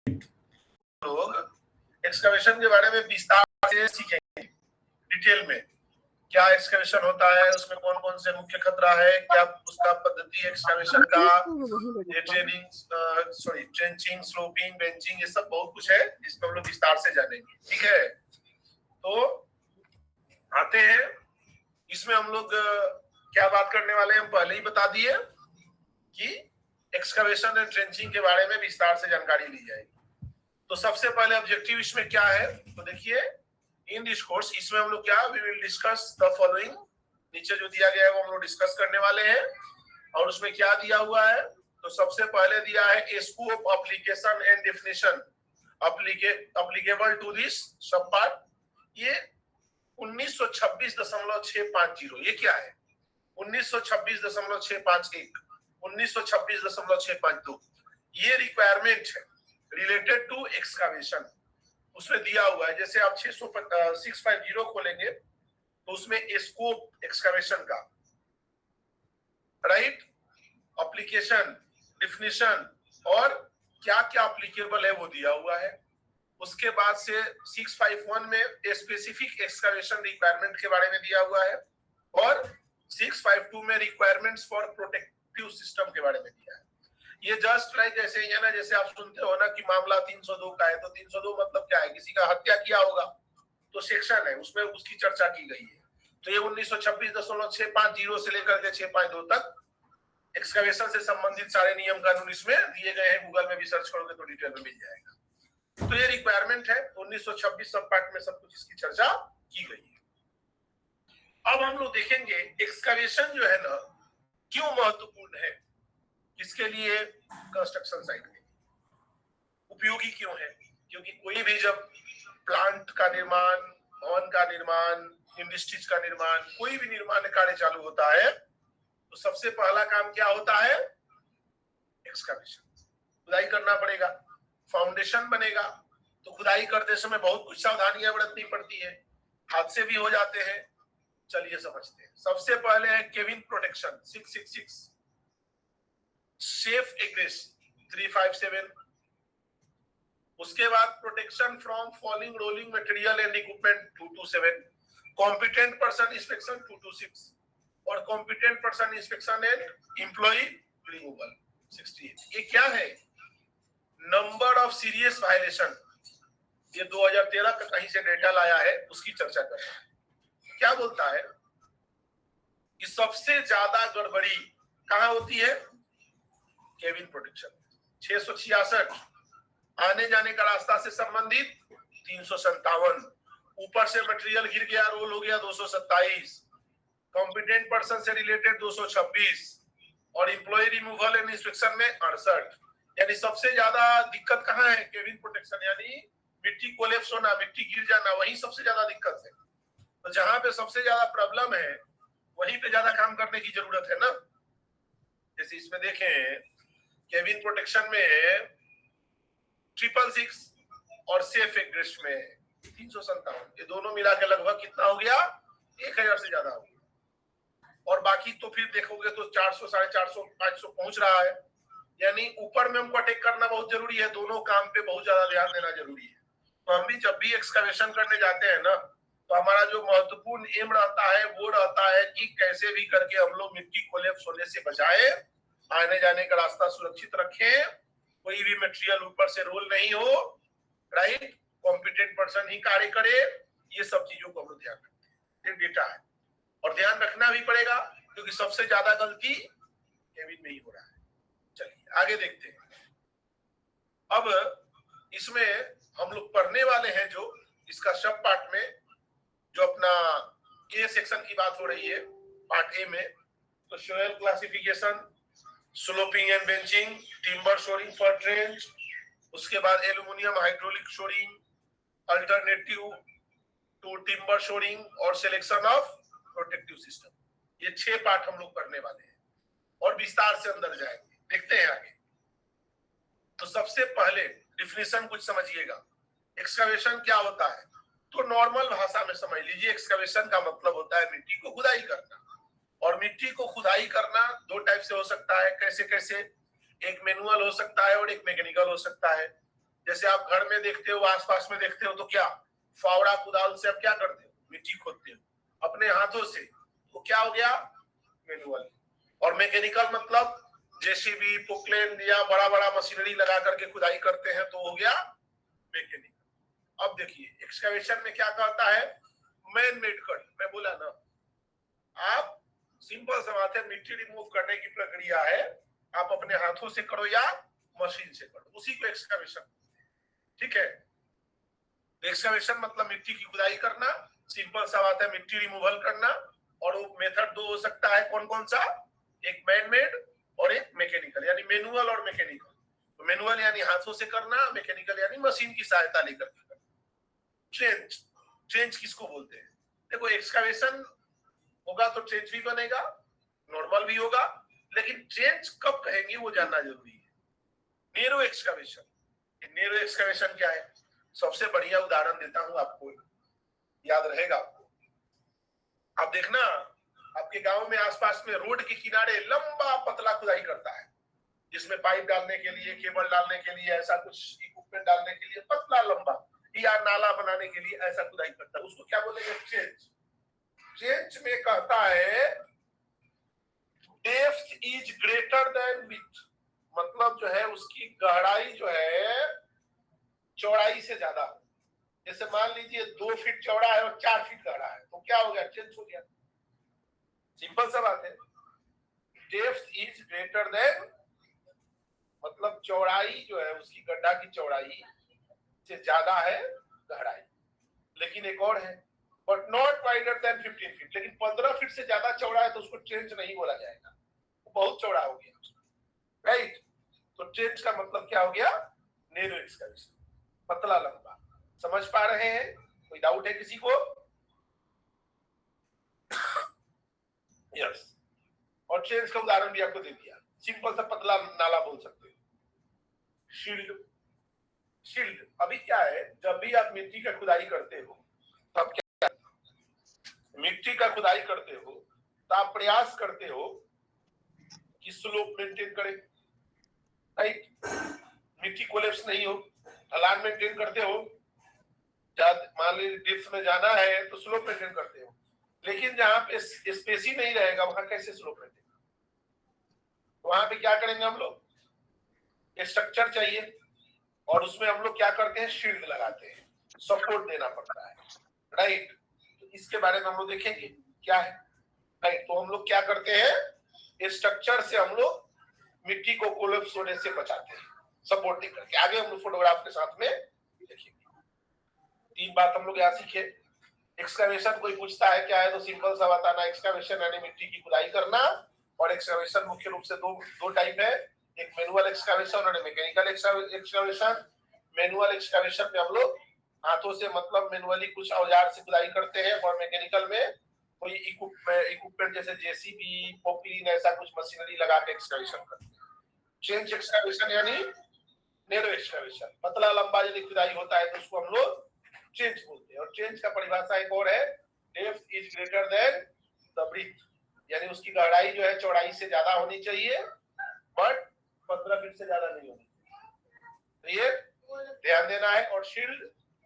लोग एक्सकवेशन के बारे में विस्तार से सीखेंगे, डिटेल में क्या एक्सकवेशन होता है, उसमें कौन कौन से मुख्य खतरा है, क्या उसका पद्धति एक्सकवेशन का, ये ट्रेंचिंग, स्लोपिंग, बेंचिंग, ये सब बहुत कुछ है, इसमें हम लोग विस्तार से जानेंगे। ठीक है, तो आते हैं इसमें हम लोग क्या बात करने वाले हैं, हम पहले ही बता दिए कि एक्सकवेशन एंड ट्रेंचिंग के बारे में विस्तार से जानकारी ली जाएगी। तो सबसे पहले ऑब्जेक्टिव इसमें क्या है, तो देखिए इन दिस कोर्स इसमें हम लोग क्या, we will discuss the following. नीचे जो दिया गया है वो हम लोग डिस्कस करने वाले हैं, और उसमें क्या दिया हुआ है, तो सबसे पहले दिया है scope, application and definition applicable to this subpart. ये 1926.650, ये क्या है 1926.651, 1926.652, ये रिक्वायरमेंट है रिलेटेड टू एक्सकावेशन, उसमें दिया हुआ है। जैसे आप 650 खोलेंगे तो उसमें स्कोप एक्सकावेशन का, राइट, एप्लीकेशन, डिफिनीशन और क्या क्या एप्लीकेबल है वो दिया हुआ है। उसके बाद से 651 में स्पेसिफिक एक्सकावेशन रिक्वायरमेंट के बारे में दिया हुआ है, और 652 में रिक्वायरमेंट्स फॉर प्रोटेक्टिव सिस्टम के बारे में दिया है। ये जस्ट लाइक जैसे ये ना, जैसे आप सुनते हो ना कि मामला 302 का है, तो 302 मतलब क्या है, किसी का हत्या किया होगा तो सेक्शन है, उसमें उसकी चर्चा की गई है। तो ये 1926.650 से लेकर के 652 तक एक्सकवेशन से संबंधित सारे नियम कानून इसमें दिए गए हैं। गूगल में भी सर्च करोगे तो डिटेल में मिल जाएगा। तो ये रिक्वायरमेंट है, 1926 सब पार्ट में सब कुछ इसकी चर्चा की गई है। अब हम लोग देखेंगे एक्सकवेशन जो है ना क्यों महत्वपूर्ण है, किसके लिए, कंस्ट्रक्शन साइट में उपयोगी क्यों है। क्योंकि कोई भी जब प्लांट का निर्माण, भवन का निर्माण, इंडस्ट्रीज का निर्माण, कोई भी निर्माण कार्य चालू होता है तो सबसे पहला काम क्या होता है, एक्सकवेशन, खुदाई करना पड़ेगा, फाउंडेशन बनेगा। तो खुदाई करते समय बहुत कुछ सावधानियां बरतनी पड़ती है, हादसे भी हो जाते हैं। चलिए समझते हैं। सबसे पहले है केविन प्रोटेक्शन 666, सेफ एग्रेस 357, उसके बाद protection from falling rolling material and equipment 227, competent person inspection 226, और competent person inspection and employ removal 68। ये क्या है, नंबर ऑफ सीरियस वायलेशन, ये 2013 का कहीं से डेटा लाया है, उसकी चर्चा कर रहे हैं। क्या बोलता है कि सबसे ज्यादा गड़बड़ी कहां होती है, केबिन प्रोटेक्शन 666, आने जाने का रास्ता से संबंधित 357, ऊपर से मटेरियल गिर गया, रोल हो गया 227, कॉम्पिटेंट पर्सन से रिलेटेड 226, और एम्प्लॉय रिमूवल एंड इंस्पेक्शन में 68। यानी सबसे ज्यादा दिक्कत कहां है, केबिन प्रोटेक्शन, यानी मिट्टी कोलैप्स होना, मिट्टी गिर जाना, वही सबसे ज्यादा दिक्कत है। तो जहां पे सबसे ज्यादा प्रॉब्लम है वहीं पे ज्यादा काम करने की जरूरत है ना। जैसे इसमें देखें केबिन प्रोटेक्शन में 666 और सेफ एग्रेस में 357, ये दोनों मिला के लगभग कितना हो गया, 1000 से ज्यादा हो गया। और बाकी तो फिर देखोगे तो 400, 450, 500 पहुंच रहा है। यानी ऊपर में हमको अटैक करना बहुत जरूरी है, दोनों काम पे बहुत ज्यादा ध्यान देना जरूरी है। तो हम भी जब भी एक्सकवेशन करने जाते हैं ना, तो हमारा जो महत्वपूर्ण एम रहता है वो रहता है कि कैसे भी करके हम लोग मिट्टी कोलैप्स होने से बचाए, आने जाने का रास्ता सुरक्षित रखें, कोई भी मटेरियल ऊपर से रोल नहीं हो, राइट, कॉम्पिटेंट पर्सन ही कार्य करे। ये सब चीजों को हम लोग ध्यान रखते हैं, डेटा है और ध्यान रखना भी पड़ेगा, क्योंकि सबसे ज्यादा गलती केबिन में ही हो रहा है। चलिए आगे देखते हैं। अब इसमें हम लोग पढ़ने वाले हैं जो इसका सब पार्ट में, जो अपना ए सेक्शन की बात हो रही है पार्ट ए में, तो soil classification, sloping and benching, timber shoring for trench, उसके बाद aluminium hydraulic shoring, alternative to timber shoring, और सिलेक्शन ऑफ प्रोटेक्टिव सिस्टम। ये 6 पार्ट हम लोग पढ़ने वाले हैं और विस्तार से अंदर जाएंगे, देखते हैं आगे। तो सबसे पहले डिफिनीशन कुछ समझिएगा, एक्सकवेशन क्या होता है, तो नॉर्मल भाषा में समझ लीजिए। एक्सकवेशन का मतलब होता है मिट्टी को खुदाई करना, और मिट्टी को खुदाई करना 2 टाइप से हो सकता है। कैसे कैसे, एक मैनुअल हो सकता है और एक मैकेनिकल हो सकता है। जैसे आप घर में देखते हो, आसपास में देखते हो, तो क्या फावड़ा कुदाल से आप क्या करते हो, मिट्टी खोदते हो अपने हाथों से, तो क्या हो गया मैनुअल। और मैकेनिकल मतलब जेसीबी, पोकलेन या बड़ा बड़ा मशीनरी लगा करके खुदाई करते हैं, तो हो गया मैकेनिकल। अब देखिए एक्सकैवेशन में क्या कहता है, मैन मेड कट। मैं बोला ना, आप सिंपल सा बात है, मिट्टी रिमूव करने की प्रक्रिया है, आप अपने हाथों से करो या मशीन से करो, उसी को एक्सकैवेशन, ठीक है। एक्सकैवेशन मतलब मिट्टी की खुदाई करना, सिंपल सा बात है, मिट्टी रिमूवल करना। और वो मेथड दो हो सकता है, कौन कौन सा, एक मैन मेड और एक मैकेनिकल, यानी मैनुअल और मैकेनिकल। तो मैनुअल यानी हाथों से करना, मैकेनिकल यानी मशीन की सहायता लेकर के करना। ट्रेंच, ट्रेंच किसको बोलते हैं, देखो एक्सकैवेशन होगा तो ट्रेंच भी बनेगा, नॉर्मल भी होगा, लेकिन ट्रेंच कब कहेंगे वो जानना जरूरी है। नेरो एक्सकैवेशन, नेरो एक्सकैवेशन क्या है, सबसे बढ़िया उदाहरण देता हूं आपको, याद रहेगा आपको। आप देखना, आपके गांव में आसपास में रोड के किनारे लंबा पतला खुदाई करता है, जिसमें पाइप डालने के लिए, केबल डालने के लिए, ऐसा कुछ इक्विपमेंट डालने के लिए पतला लंबा, या नाला बनाने के लिए ऐसा खुदाई करता है, उसको क्या बोलेंगे, ट्रेंच। ट्रेंच में कहता है depth is greater then width, मतलब जो है उसकी गहराई जो है चौड़ाई से ज्यादा हो। जैसे मान लीजिए 2 फीट चौड़ा है और 4 फीट गहरा है, तो क्या हो गया, ट्रेंच हो गया। सिंपल सा बात है, डेप्थ इज ग्रेटर देन, मतलब चौड़ाई जो है उसकी, गड्ढा की चौड़ाई से ज्यादा है गहराई। लेकिन एक और है, but not wider than 15 feet, लेकिन 15 फीट से ज्यादा चौड़ा है तो उसको ट्रेंच नहीं बोला जाएगा, वो बहुत चौड़ा हो गया, राइट। तो ट्रेंच का मतलब क्या हो गया, नैरो एक्सकैवेशन, पतला लंबा। समझ पा रहे हैं, कोई डाउट है किसी को? यस। और ट्रेंच का उदाहरण भी आपको दे दिया, सिंपल सा पतला नाला बोल सकते हो। शील्ड, शील्ड अभी क्या है, जब भी आप मिट्टी का खुदाई करते हो, तब क्या, मिट्टी का खुदाई करते हो तो आप प्रयास करते हो कि स्लोप मेंटेन करें, राइट, मिट्टी कोलैप्स नहीं हो, ढलान मेंटेन करते हो, मान लीजिए डिप्स में जाना है तो स्लोप मेंटेन करते हो। लेकिन जहां पे स्पेस ही नहीं रहेगा वहां कैसे स्लोप मेंटेन, वहां पे क्या करेंगे हम लोग, स्ट्रक्चर चाहिए, और उसमें हम लोग क्या करते हैं, शील्ड लगाते हैं, सपोर्ट देना पड़ता है, राइट। तो इसके बारे में हम लोग देखेंगे क्या है, राइट। तो हम लोग क्या करते हैं, स्ट्रक्चर से हम लोग मिट्टी को कोलैप्स होने से बचाते हैं, सपोर्ट दे करके। आगे हम लोग फोटोग्राफ के साथ में देखेंगे। 3 बात हम लोग यहाँ सीखे। एक्सकैवेशन कोई पूछता है क्या है, तो सिंपल सा बताना, एक्सकैवेशन यानी मिट्टी की खुदाई करना। और एक्सकैवेशन मुख्य रूप से दो टाइप है, एक मैनुअल एक्सकैवेशन और मैकेनिकल एक्सकैवेशन। मैनुअल एक्सकैवेशन में हम लोग हाथों से, मतलब मैनुअली कुछ औजार से खुदाई करते हैं, और मैकेनिकल में कोई इक्विपमेंट जैसे जेसीबी, पोकलीन, ऐसा कुछ मशीनरी लगा के एक्सकैवेशन करते हैं। ट्रेंच एक्सकैवेशन यानी नैरो एक्सकैवेशन, पतला लंबा यदि खुदाई होता है तो उसको हम लोग ट्रेंच बोलते हैं। और ट्रेंच का परिभाषा एक और है, depth is greater than the breadth, यानी उसकी गहराई जो है चौड़ाई से ज्यादा होनी चाहिए, बट 15 फीट से ज्यादा नहीं होनी चाहिए। तो ये ध्यान देना है। और शील्ड,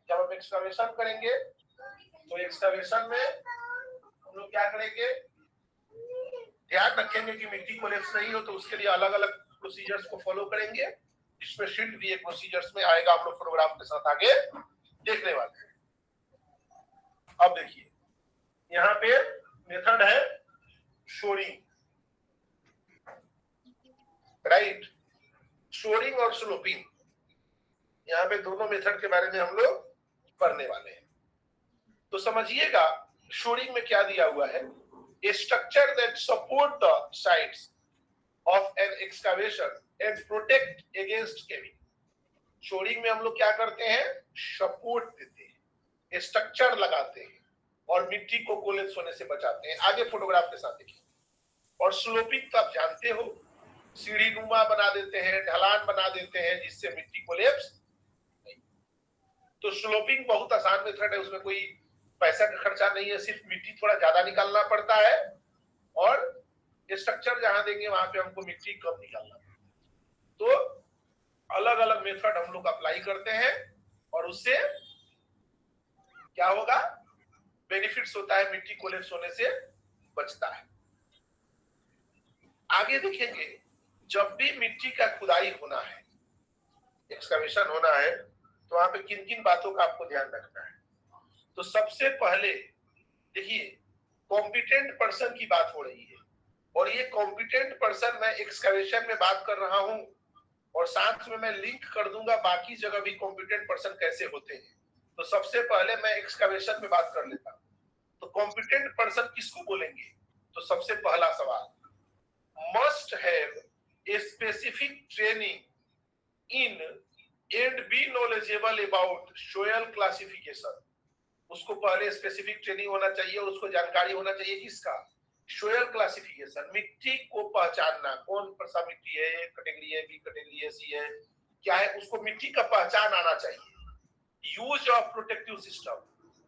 जब हम एक्सकैवेशन करेंगे तो एक्सकैवेशन में हम लोग क्या करेंगे, ध्यान रखेंगे कि मिट्टी कोलैप्स नहीं हो, तो उसके लिए अलग अलग प्रोसीजर्स को फॉलो करेंगे, जिसमें शील्ड भी एक प्रोसीजर्स में आएगा, आप लोग फोटोग्राफ के साथ आगे देखने वाले हैं। अब देखिए यहाँ पे मेथड है शोरिंग, राइट, शोरिंग और स्लोपिंग, यहाँ पे दोनों मेथड के बारे में हम लोग पढ़ने वाले हैं। तो समझिएगा शोरिंग में क्या दिया हुआ है, a structure that support the sides of an excavation and protect against caving। Shoring में हम लोग क्या करते हैं, सपोर्ट देते हैं, स्ट्रक्चर लगाते हैं, और मिट्टी को कोलैप्स होने से बचाते हैं। आगे फोटोग्राफ के साथ देखिए। और स्लोपिंग तो आप जानते हो, सीढ़ी नुमा बना देते हैं, ढलान बना देते हैं, जिससे मिट्टी कोलैप्स नहीं। तो स्लोपिंग बहुत आसान मेथड है, उसमें कोई पैसा का खर्चा नहीं है, सिर्फ मिट्टी थोड़ा ज्यादा निकालना पड़ता है, और स्ट्रक्चर जहां देंगे वहां पे हमको मिट्टी कम निकालना पड़ता है। तो अलग अलग मेथड हम लोग अप्लाई करते हैं और उससे क्या होगा, बेनिफिट्स होता है, मिट्टी कोलैप्स होने से बचता है। आगे देखेंगे, जब भी मिट्टी का खुदाई होना है, एक्सकवेशन होना है, तो वहां पे किन किन बातों का आपको ध्यान रखना है। तो सबसे पहले देखिए, कॉम्पिटेंट पर्सन की बात हो रही है, और ये कॉम्पिटेंट पर्सन मैं एक्सकवेशन में बात कर रहा हूं, और साथ में मैं लिंक कर दूंगा बाकी जगह भी कॉम्पिटेंट पर्सन कैसे होते हैं। तो सबसे पहले मैं एक्सकवेशन में बात कर लेता हूं। तो कॉम्पिटेंट पर्सन किसको बोलेंगे? तो सबसे पहला सवाल, must have a specific training in and be knowledgeable about soil classification. उसको पहले स्पेसिफिक ट्रेनिंग होना चाहिए और उसको जानकारी होना चाहिए किसका? सोयल क्लासिफिकेशन, मिट्टी को पहचानना, कौन सा मिट्टी है, ए कैटेगरी है, बी कैटेगरी है, सी है, क्या है, उसको मिट्टी का पहचान आना चाहिए। यूज ऑफ प्रोटेक्टिव सिस्टम,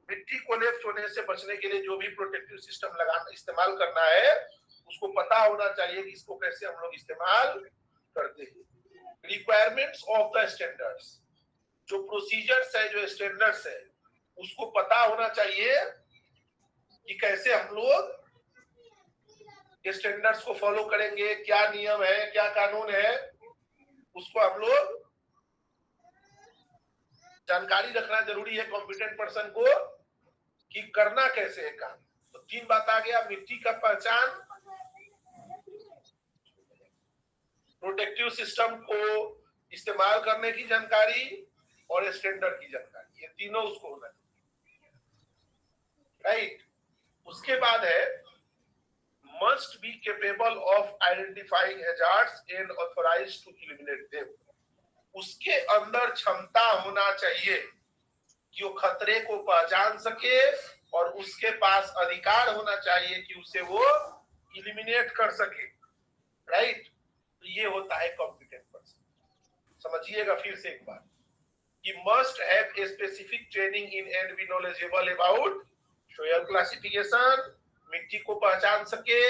मिट्टी कोलैप्स होने से बचने के लिए जो भी प्रोटेक्टिव सिस्टम लगाना इस्तेमाल करना है उसको पता होना चाहिए कि इसको कैसे हम लोग इस्तेमाल करते हैं। रिक्वायरमेंट्स ऑफ द स्टैंडर्ड्स, जो प्रोसीजर्स है, जो स्टैंडर्ड्स है, उसको पता होना चाहिए कि कैसे हम लोग स्टैंडर्ड्स को फॉलो करेंगे, क्या नियम है, क्या कानून है, उसको हम लोग जानकारी रखना जरूरी है कॉम्पिटेंट पर्सन को कि करना कैसे है काम। तो तीन बात आ गया, मिट्टी का पहचान, प्रोटेक्टिव सिस्टम को इस्तेमाल करने की जानकारी और स्टैंडर्ड की जानकारी, ये तीनों उसको होना चाहिए, राइट। उसके बाद है must be capable of identifying hazards and authorised to eliminate them. उसके अंदर क्षमता होना चाहिए कि वो खतरे को पहचान सके और उसके पास अधिकार होना चाहिए कि उसे वो इलिमिनेट कर सके, राइट। तो ये होता है कॉम्पिटेंट पर्सन। समझिएगा फिर से एक बार कि must have a specific training in and be knowledgeable about soil classification, मिट्टी को पहचान सके,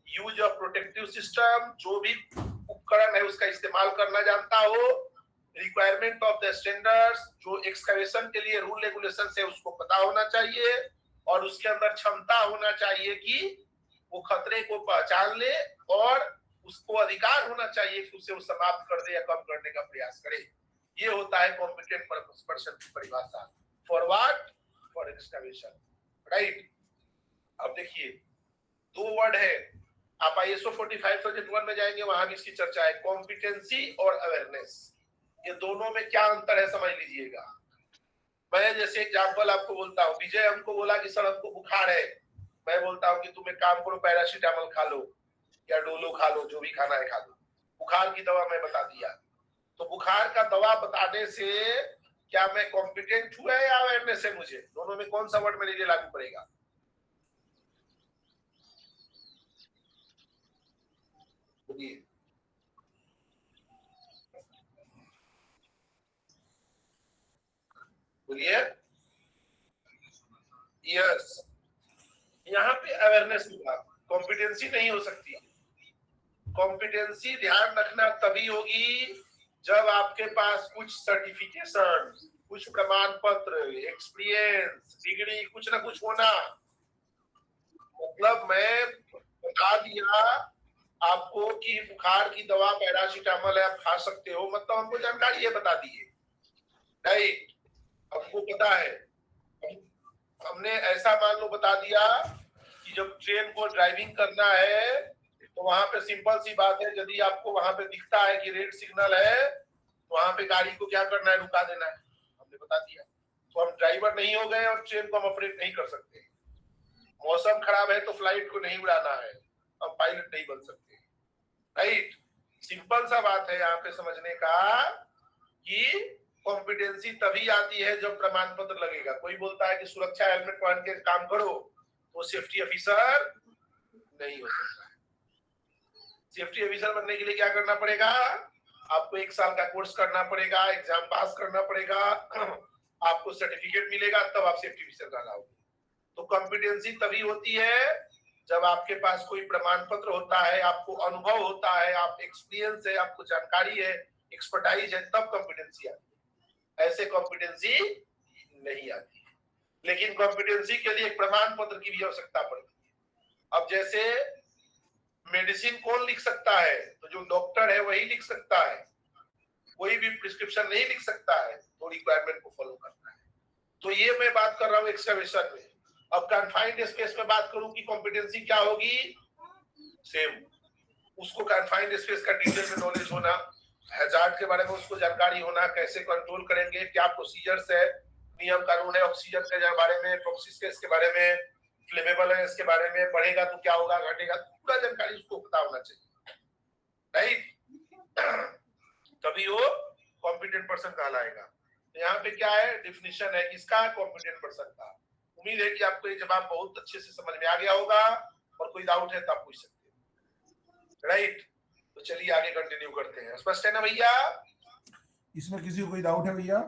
यूज ऑफ प्रोटेक्टिव सिस्टम, जो भी उपकरण है उसका इस्तेमाल करना जानता हो, रिक्वायरमेंट ऑफ द स्टैंडर्ड्स, जो एक्सकवेशन के लिए रूल रेगुलेशन है उसको पता होना चाहिए, और उसके अंदर क्षमता होना चाहिए कि वो खतरे को पहचान ले और उसको अधिकार होना चाहिए कि उसे वो समाप्त कर दे या कम करने का प्रयास करे। ये होता है कॉम्पिटेंट पर्सन की परिभाषा। For what? For excavation, right. अब देखिए, दो वर्ड है, आप ISO 45 सब्जेक्ट 1 में जाएंगे, वहां भी इसकी चर्चा है, कॉम्पिटेंसी और अवेयरनेस। ये दोनों में क्या अंतर है समझ लीजिएगा। मैं जैसे एग्जांपल आपको बोलता हूँ, विजय हमको बोला कि सर हमको बुखार है, मैं बोलता हूँ कि तुम एक काम करो, पैरासीटामोल खा लो या डोलो खा लो, जो भी खाना है खा लो, बुखार की दवा मैं बता दिया। तो बुखार का दवा बताने से क्या मैं कॉम्पिटेंट हुआ या अवेयरनेस है? मुझे दोनों में कौन सा वर्ड मेरे लिए लागू पड़ेगा? बोलिए। यस, यहाँ पे अवेयरनेस होगा, कॉम्पिटेंसी नहीं हो सकती। कॉम्पिटेंसी ध्यान रखना तभी होगी जब आपके पास कुछ सर्टिफिकेशन, कुछ प्रमाण पत्र, एक्सपीरियंस, डिग्री, कुछ ना कुछ होना। मतलब मैं बता दिया आपको कि बुखार की दवा पैरासीटामोल है, आप खा सकते हो, मतलब हमको जानकारी है, बता दिए, राइट। हमको पता है, हमने ऐसा मान लो बता दिया कि जब ट्रेन को ड्राइविंग करना है तो वहां पे सिंपल सी बात है, यदि आपको वहां पे दिखता है कि रेड सिग्नल है तो वहां पे गाड़ी को क्या करना है? रुका देना है, हमने बता दिया। तो हम ड्राइवर नहीं हो गए और ट्रेन को हम ऑपरेट नहीं कर सकते। मौसम खराब है तो फ्लाइट को नहीं उड़ाना है, हम पायलट नहीं बन सकते, राइट। सिंपल सा बात है यहाँ पे समझने का कि कॉम्पिटेंसी तभी आती है जब प्रमाण पत्र लगेगा। कोई बोलता है कि सुरक्षा हेलमेट पहन के काम करो, तो सेफ्टी ऑफिसर नहीं हो सकता है। सेफ्टी ऑफिसर बनने के लिए क्या करना पड़ेगा? आपको 1 साल का कोर्स करना पड़ेगा, एग्जाम पास करना पड़ेगा, आपको सर्टिफिकेट मिलेगा, तब आप सेफ्टी ऑफिसर कहलाओगे। तो कॉम्पिटेंसी तभी होती है जब आपके पास कोई प्रमाण पत्र होता है, आपको अनुभव होता है, आप एक्सपीरियंस है, आपको जानकारी है, एक्सपर्टाइज है तब कॉम्पिटेंसी आती है, ऐसे कॉम्पिटेंसी नहीं आती। लेकिन कॉम्पिटेंसी के लिए एक प्रमाण पत्र की भी आवश्यकता पड़ती है। अब जैसे मेडिसिन कौन लिख सकता है, तो जो डॉक्टर है वही लिख सकता है, कोई भी प्रिस्क्रिप्शन नहीं लिख सकता है, तो रिक्वायरमेंट को फॉलो करना है। तो ये मैं बात कर रहा हूँ एक्सकवेशन में। अब कन्फाइंड स्पेस में बात करूं कि कॉम्पिटेंसी क्या होगी, सेम, उसको कन्फाइंड स्पेस का डिटेल में नॉलेज होना, हैजार्ड के बारे में उसको जानकारी होना, कैसे कंट्रोल करेंगे, क्या प्रोसीजर्स है, नियम कानून है ऑक्सीजन के बारे में, टॉक्सिक गैस के बारे में, फ्लेमेबल है इसके बारे में, बढ़ेगा तो क्या होगा, घटेगा, पूरा जानकारी उसको पता होना चाहिए, राइट। तभी वो कॉम्पिटेंट पर्सन कहलाएगा। तो यहाँ पे क्या है, डिफिनीशन है किसका, कॉम्पिटेंट पर्सन का। उम्मीद है कि आपको ये जवाब बहुत अच्छे से समझ में आ गया होगा, और कोई डाउट है तो आप पूछ सकते हैं, राइट। तो चलिए आगे कंटिन्यू करते हैं। स्पष्ट है ना भैया? इसमें किसी को कोई डाउट है भैया?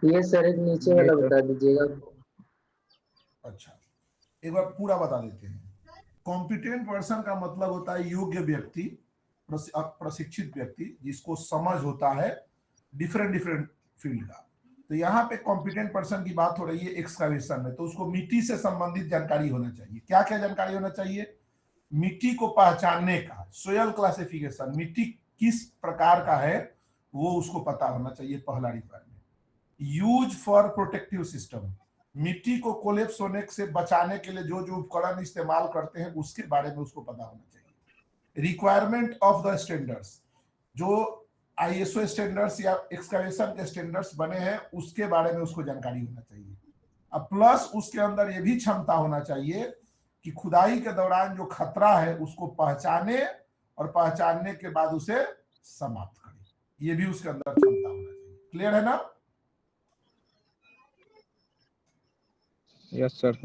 ये सर एक नीचे वाला बता दीजिएगा। अच्छा, एक बार पूरा बता देते हैं। कॉम्पिटेंट पर्सन का मतलब होता है योग्य व्यक्ति, प्रशिक्षित व्यक्ति, जिसको समझ होता है डिफरेंट फील्ड का। तो यहाँ पे कॉम्पिटेंट पर्सन की बात हो रही है एक्सकवेशन में, तो उसको मिट्टी से संबंधित जानकारी होना चाहिए। क्या क्या जानकारी होना चाहिए? मिट्टी को पहचानने का, सोयल क्लासिफिकेशन, मिट्टी किस प्रकार का है वो उसको पता होना चाहिए, पहला requirement. Use for protective system, मिट्टी को कोलेप्स होने से बचाने के लिए जो जो उपकरण इस्तेमाल करते हैं उसके बारे में उसको पता होना चाहिए। रिक्वायरमेंट ऑफ द स्टैंडर्ड्स, जो आईएसओ स्टैंडर्ड्स या एक्सकवेशन के स्टैंडर्ड्स बने हैं उसके बारे में उसको जानकारी होना चाहिए। अब प्लस उसके अंदर ये भी क्षमता होना चाहिए कि खुदाई के दौरान जो खतरा है उसको पहचाने और पहचानने के बाद उसे समाप्त करे, ये भी उसके अंदर क्षमता होना चाहिए। क्लियर है ना? Yes sir.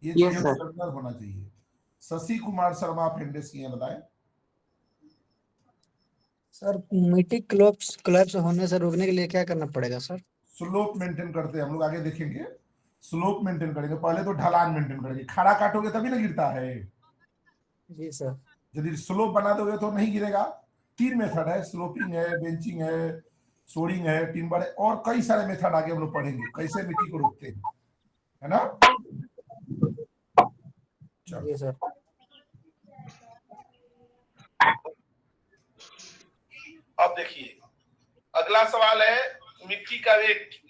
ये चीजें उसके अंदर होना चाहिए। शशि कुमार शर्मा फेंडेस की बताएं सर। मिट्टी कोलैप्स होने से रोकने के लिए क्या करना पड़ेगा सर? स्लोप मेंटेन करते हैं हम लोग, आगे देखेंगे। स्लोप मेंटेन करेंगे, पहले तो ढलान मेंटेन करेंगे, खड़ा काटोगे तभी ना गिरता है। जी सर। यदि स्लोप बना दोगे तो नहीं गिरेगा। 3 मेथड है, स्लोपिंग है, बेंचिंग है, सोरिंग है, टिम्बर है, और कई सारे मेथड आगे हम लोग पढ़ेंगे कैसे मिट्टी को रोकते हैं, है ना? जी सर। अब देखिए अगला सवाल है मिट्टी का वेट।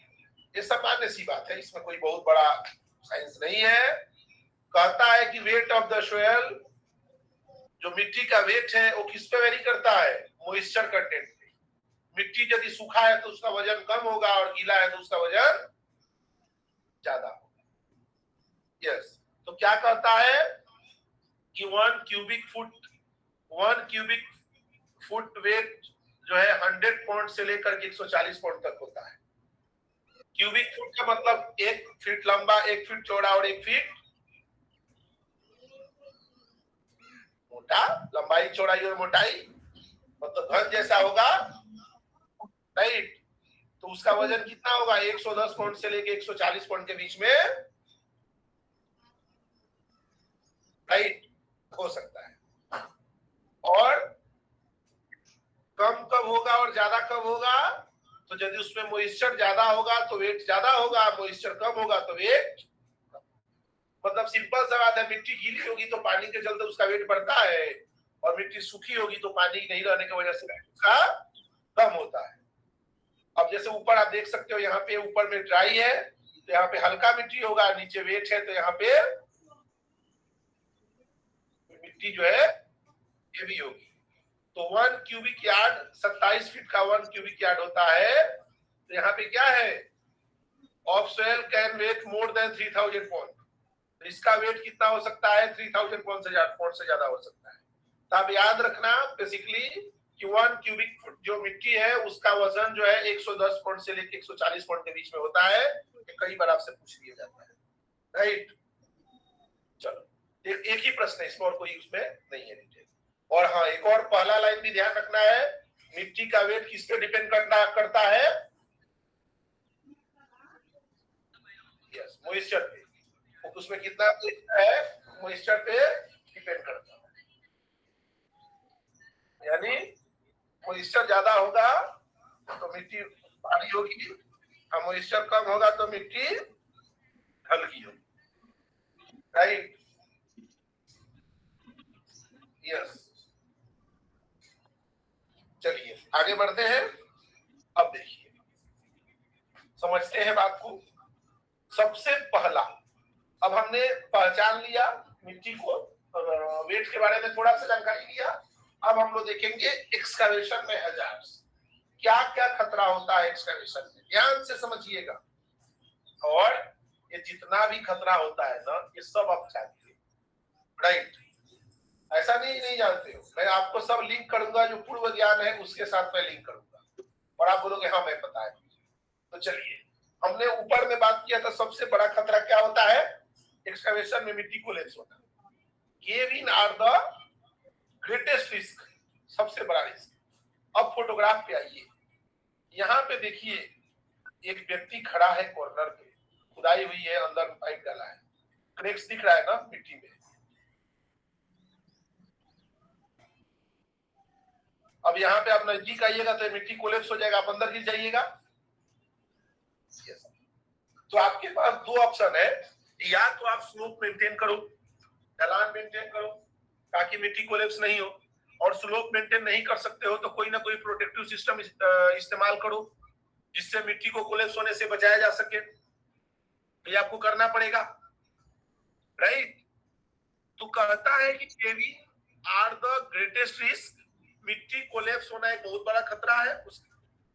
ये सामान्य सी बात है, इसमें कोई बहुत बड़ा साइंस नहीं है। कहता है कि वेट ऑफ द सोयल, जो मिट्टी का वेट है वो किस पे वेरी करता है, मॉइस्चर कंटेंट पे। मिट्टी यदि सूखा है तो उसका वजन कम होगा और गीला है तो उसका वजन ज्यादा होगा। यस, तो क्या कहता है कि 1 क्यूबिक फुट वेट जो है 100 पाउंड से लेकर के 140 पाउंड तक होता है। क्यूबिक फुट का मतलब 1 फीट लंबा, 1 फीट चौड़ा और 1 फीट मोटा। लंबाई, चौड़ाई और मोटाई मतलब घन जैसा होगा, राइट। तो उसका वजन कितना होगा, 110 पाउंड से लेकर 140 पाउंड के बीच में, राइट, हो सकता है। और कम कब होगा और ज्यादा कब होगा, तो यदि उसमें मॉइस्चर ज्यादा होगा तो वेट ज्यादा होगा, मॉइस्चर कम होगा तो वेट। मतलब सिंपल सा बात है, मिट्टी गीली होगी तो पानी के चलते उसका वेट बढ़ता है, और मिट्टी सूखी होगी तो पानी नहीं रहने की वजह से वेट उसका कम होता है। अब जैसे ऊपर आप देख सकते हो, यहाँ पे ऊपर में ड्राई है तो यहाँ पे हल्का मिट्टी होगा, नीचे वेट है तो यहाँ पे मिट्टी जो है हेवी होगी। तो 1 क्यूबिक यार्ड 27 फीट का 1 क्यूबिक यार्ड होता है। तो यहाँ पे क्या है, of soil can weigh more than 3000 pound. तो इसका वेट कितना हो सकता है, 3000 पाउंड से ज्यादा हो सकता है। तो आप याद रखना बेसिकली कि 1 क्यूबिक फुट जो मिट्टी है उसका वजन जो है 110 पाउंड से लेकर 140 पाउंड के बीच में होता है। ये कई बार आपसे पूछ लिया जाता है, राइट। चलो एक ही प्रश्न है इसमें, और कोई उसमें नहीं है डिटेल। और हाँ, एक और पहला लाइन भी ध्यान रखना है, मिट्टी का वेट किस पे डिपेंड करता है, यस, मॉइस्चर पे। उसमें कितना है, मॉइस्चर पे डिपेंड करता है। यानी मॉइस्चर ज्यादा होगा तो मिट्टी भारी होगी, और मॉइस्चर कम होगा तो मिट्टी हल्की होगी, राइट? यस। चलिए आगे बढ़ते हैं। अब देखिए, समझते हैं बात को। सबसे पहला, अब हमने पहचान लिया मिट्टी को, वेट के बारे में थोड़ा सा जानकारी लिया। अब हम लोग देखेंगे एक्सकवेशन में हजार्ड्स, क्या क्या खतरा होता है एक्सकवेशन में, ध्यान से समझिएगा। और ये जितना भी खतरा होता है ना, ये सब आप जानते हो, राइट? ऐसा नहीं जानते हो। मैं आपको सब लिंक करूंगा, जो पूर्व ज्ञान है उसके साथ मैं लिंक करूंगा, और आप बोलोगे हाँ मैं पता है। तो चलिए, हमने ऊपर में बात किया था सबसे बड़ा खतरा क्या होता है एक्सकवेशन में, मिट्टी कोलैप्स होना। Cave ins are the greatest risk, सबसे बड़ा रिस्क। अब फोटोग्राफ पे आइए, यहाँ पे देखिए एक व्यक्ति खड़ा है कॉर्नर पे, खुदाई हुई है, अंदर पाइप डाला है, क्रैक्स दिख रहा है ना मिट्टी में। अब यहाँ पे आप नजदीक आइएगा तो मिट्टी कोलैप्स हो जाएगा, आप अंदर गिर जाइएगा। तो आपके पास दो ऑप्शन है, या तो आप स्लोप मेंटेन करो, ढलान मेंटेन करो ताकि मिट्टी कोलैप्स नहीं हो, और स्लोप मेंटेन नहीं कर सकते हो तो कोई ना कोई प्रोटेक्टिव सिस्टम इस्तेमाल करो जिससे मिट्टी को कोलैप्स होने से बचाया जा सके। ये आपको करना पड़ेगा, राइट? तो कहता है कि cave ins are the greatest risk, मिट्टी कोलैप्स होना एक बहुत बड़ा खतरा है। उस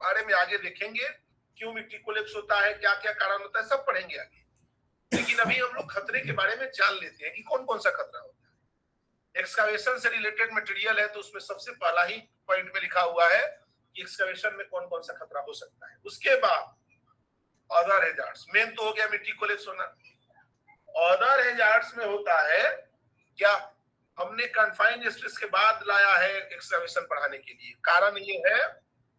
बारे में आगे देखेंगे, क्यों मिट्टी कोलैप्स होता है, क्या क्या कारण होता है, सब पढ़ेंगे आगे। लेकिन अभी हम लोग खतरे के बारे में जान लेते हैं कि कौन कौन सा खतरा होता है। एक्सकवेशन से रिलेटेड मटेरियल है तो उसमें सबसे पहला ही पॉइंट में लिखा हुआ है कि एक्सकवेशन में कौन कौन सा खतरा हो सकता है। उसके बाद अदर हैजार्ड्स, मेन तो हो गया मिट्टी कोलैप्स होना। अदर हैजार्ड्स में होता है क्या, हमने कन्फाइंड स्पेस के बाद लाया है एक्सकवेशन पढ़ाने के लिए। कारण ये है,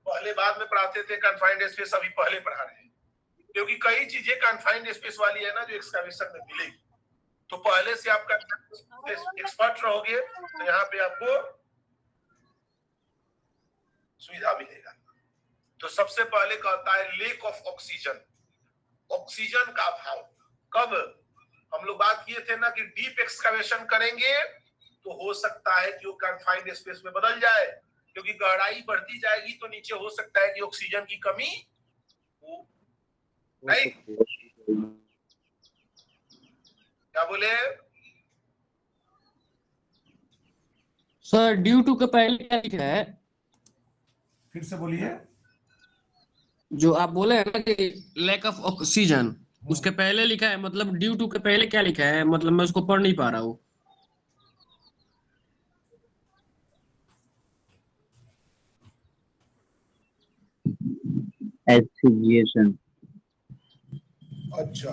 पहले बाद में पढ़ाते थे कन्फाइंड स्पेस, अभी पहले पढ़ा रहे हैं क्योंकि कई चीजें कन्फाइंड स्पेस वाली है ना जो एक्सकवेशन में मिलेगी। तो पहले से आपका एक्सपर्ट रहोगे तो यहाँ पे आपको सुविधा मिलेगा। तो सबसे पहले कहता है लेक ऑफ ऑक्सीजन, ऑक्सीजन का अभाव। कब हम लोग बात किए थे ना कि डीप एक्सकवेशन करेंगे तो हो सकता है कि वो कन्फाइंड स्पेस में बदल जाए, क्योंकि गहराई बढ़ती जाएगी तो नीचे हो सकता है कि ऑक्सीजन की कमी हो। नहीं, क्या बोले सर? ड्यू टू के पहले क्या लिखा है? फिर से बोलिए। जो आप बोले हैं ना कि लैक ऑफ ऑक्सीजन, उसके पहले लिखा है, मतलब ड्यू टू के पहले क्या लिखा है? मतलब मैं उसको पढ़ नहीं पा रहा हूँ। एस्फिक्सिएशन। अच्छा,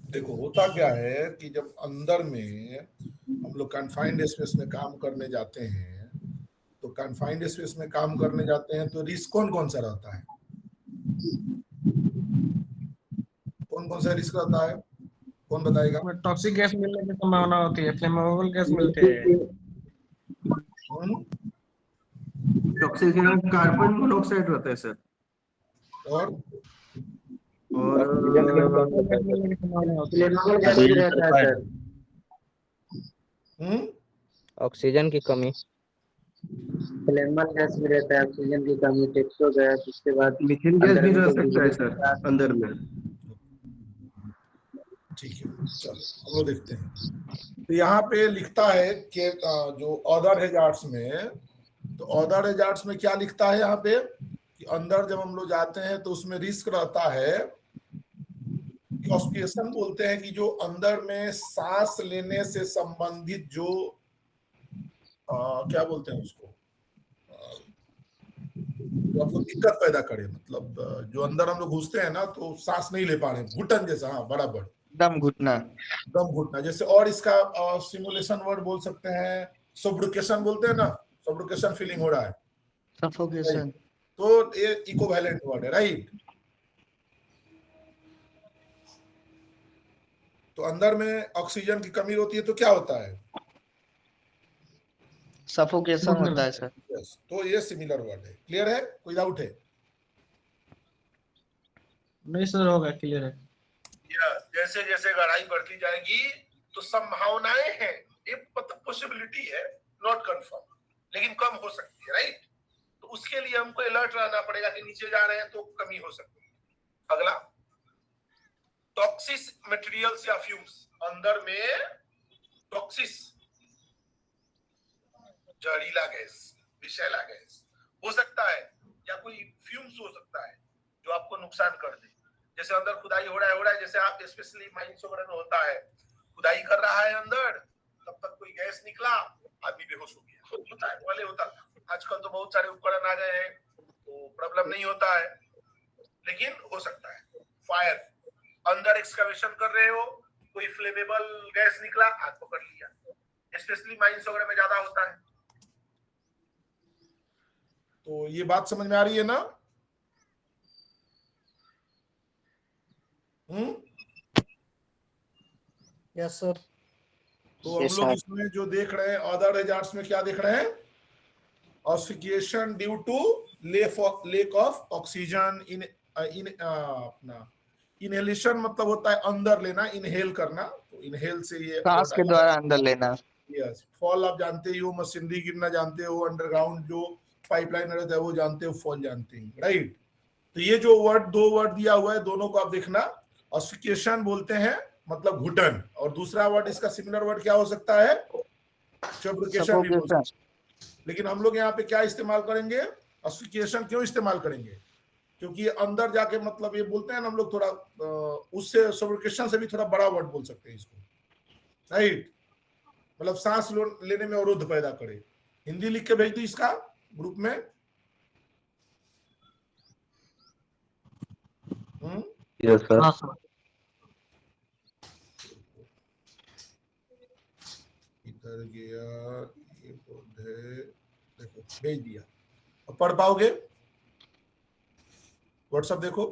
देखो होता क्या है कि जब अंदर में हम लोग कन्फाइंड स्पेस में काम करने जाते हैं, तो कन्फाइंड स्पेस में काम करने जाते हैं तो रिस्क कौन कौन सा रहता है, कौन कौन सा रिस्क रहता है, कौन बताएगा? टॉक्सिक गैस मिलने की संभावना होती है, फ्लेमेबल गैस मिलते हैं, हम्म, टॉक्सिक कार्बन मोनोऑक्साइड रहता है सर। और गैस मिलने की संभावना होती है। फ्लेमेबल गैस भी रहता है सर, हम्म, ऑक्सीजन की कमी, फ्लेमेबल गैस भी रहता है, ऑक्सीजन की कमी, टेक्सो गैस, उसके बाद मीथेन गैस अंदर भी में रह जो सकता है बिजली सर का अंदर में। ठीक है, चलो हम लोग देखते हैं। तो यहाँ पे लिखता है कि जो अदर हैजार्ड्स में, तो अदर हैजार्ड्स में क्या लिखता है यहाँ पे कि अंदर जब हम लोग जाते हैं तो उसमें रिस्क रहता है, ऑस्पिरेशन बोलते हैं कि जो अंदर में सांस लेने से संबंधित जो क्या बोलते हैं उसको, जो आपको दिक्कत पैदा करे, मतलब जो अंदर हम लोग घुसते हैं ना तो सांस नहीं ले पा रहे, घुटन जैसा, हाँ बराबर, दम घुटना। दम घुटना जैसे। और इसका सिमुलेशन वर्ड बोल सकते हैं, सोब्रिकेशन बोलते हैं ना, सोब्रिकेशन फीलिंग हो रहा है, सफोकेशन। तो ये इकोवैलेंट वर्ड है, राइट? तो अंदर में ऑक्सीजन की कमी होती है तो क्या होता है, सफोकेशन होता है सर। यस, तो ये सिमिलर वर्ड है। क्लियर है? कोई डाउट है? नहीं सर, होगा, क्लियर है। जैसे जैसे गहराई बढ़ती जाएगी तो संभावनाएं हैं, एक पॉसिबिलिटी है, नॉट कंफर्म, लेकिन कम हो सकती है, राइट? तो उसके लिए हमको अलर्ट रहना पड़ेगा कि नीचे जा रहे हैं तो कमी हो सकती है। अगला, टॉक्सिस मटेरियल्स या फ्यूम्स। अंदर में टॉक्सिस, जहरीला गैस, विषैला गैस हो सकता है, या कोई फ्यूम्स हो सकता है जो आपको नुकसान कर दे। जैसे अंदर खुदाई हो रहा है, जैसे आप स्पेशली माइंस वगैरह में होता है, खुदाई कर रहा है अंदर, तब तक कोई गैस निकला, आदमी बेहोश हो गया, होता है, पहले होता था। आजकल तो बहुत सारे उपकरण आ गए हैं तो प्रॉब्लम नहीं होता है, लेकिन हो सकता है। फायर, अंदर एक्सकवेशन कर रहे हो, कोई फ्लेमेबल गैस निकला, आग पकड़ लिया, स्पेशली माइंस वगैरह में ज्यादा होता है। तो ये बात समझ में आ रही है ना? Yes sir. तो हम लोग इसमें जो देख रहे हैं अदर हैजार्ड्स में क्या देख रहे हैं? Ossification due to lack of oxygen in अपना इनहेलेशन मतलब होता है अंदर लेना, इनहेल करना, तो इनहेल से ये सांस के द्वारा अंदर लेना। यस, फॉल आप जानते ही हो, मशीनरी गिरना जानते हो, अंडरग्राउंड जो पाइपलाइन रहता है वो जानते हो, फॉल जानते हैं, राइट? तो ये जो वर्ड, दो वर्ड दिया हुआ है, दोनों को आप देखना। ऑसिफिकेशन बोलते हैं मतलब घुटन, और दूसरा वर्ड इसका सिमिलर वर्ड क्या हो सकता है? सफोकेशन भी बोल सकते हैं। लेकिन हम लोग यहाँ पे क्या इस्तेमाल करेंगे? ऑसिफिकेशन क्यों इस्तेमाल करेंगे? क्योंकि अंदर जाके मतलब ये बोलते हैं ना हम लोग, थोड़ा उससे सफोकेशन से भी थोड़ा बड़ा वर्ड बोल सकते हैं इसको, राइट? मतलब सांस लेने में अवरोध पैदा करे। हिंदी लिख के भेज दो इसका ग्रुप में। Yes sir. हाँ सर। इधर गया ये पौधे, देखो भेज दिया। अब पढ़ पाओगे? व्हाट्सएप देखो।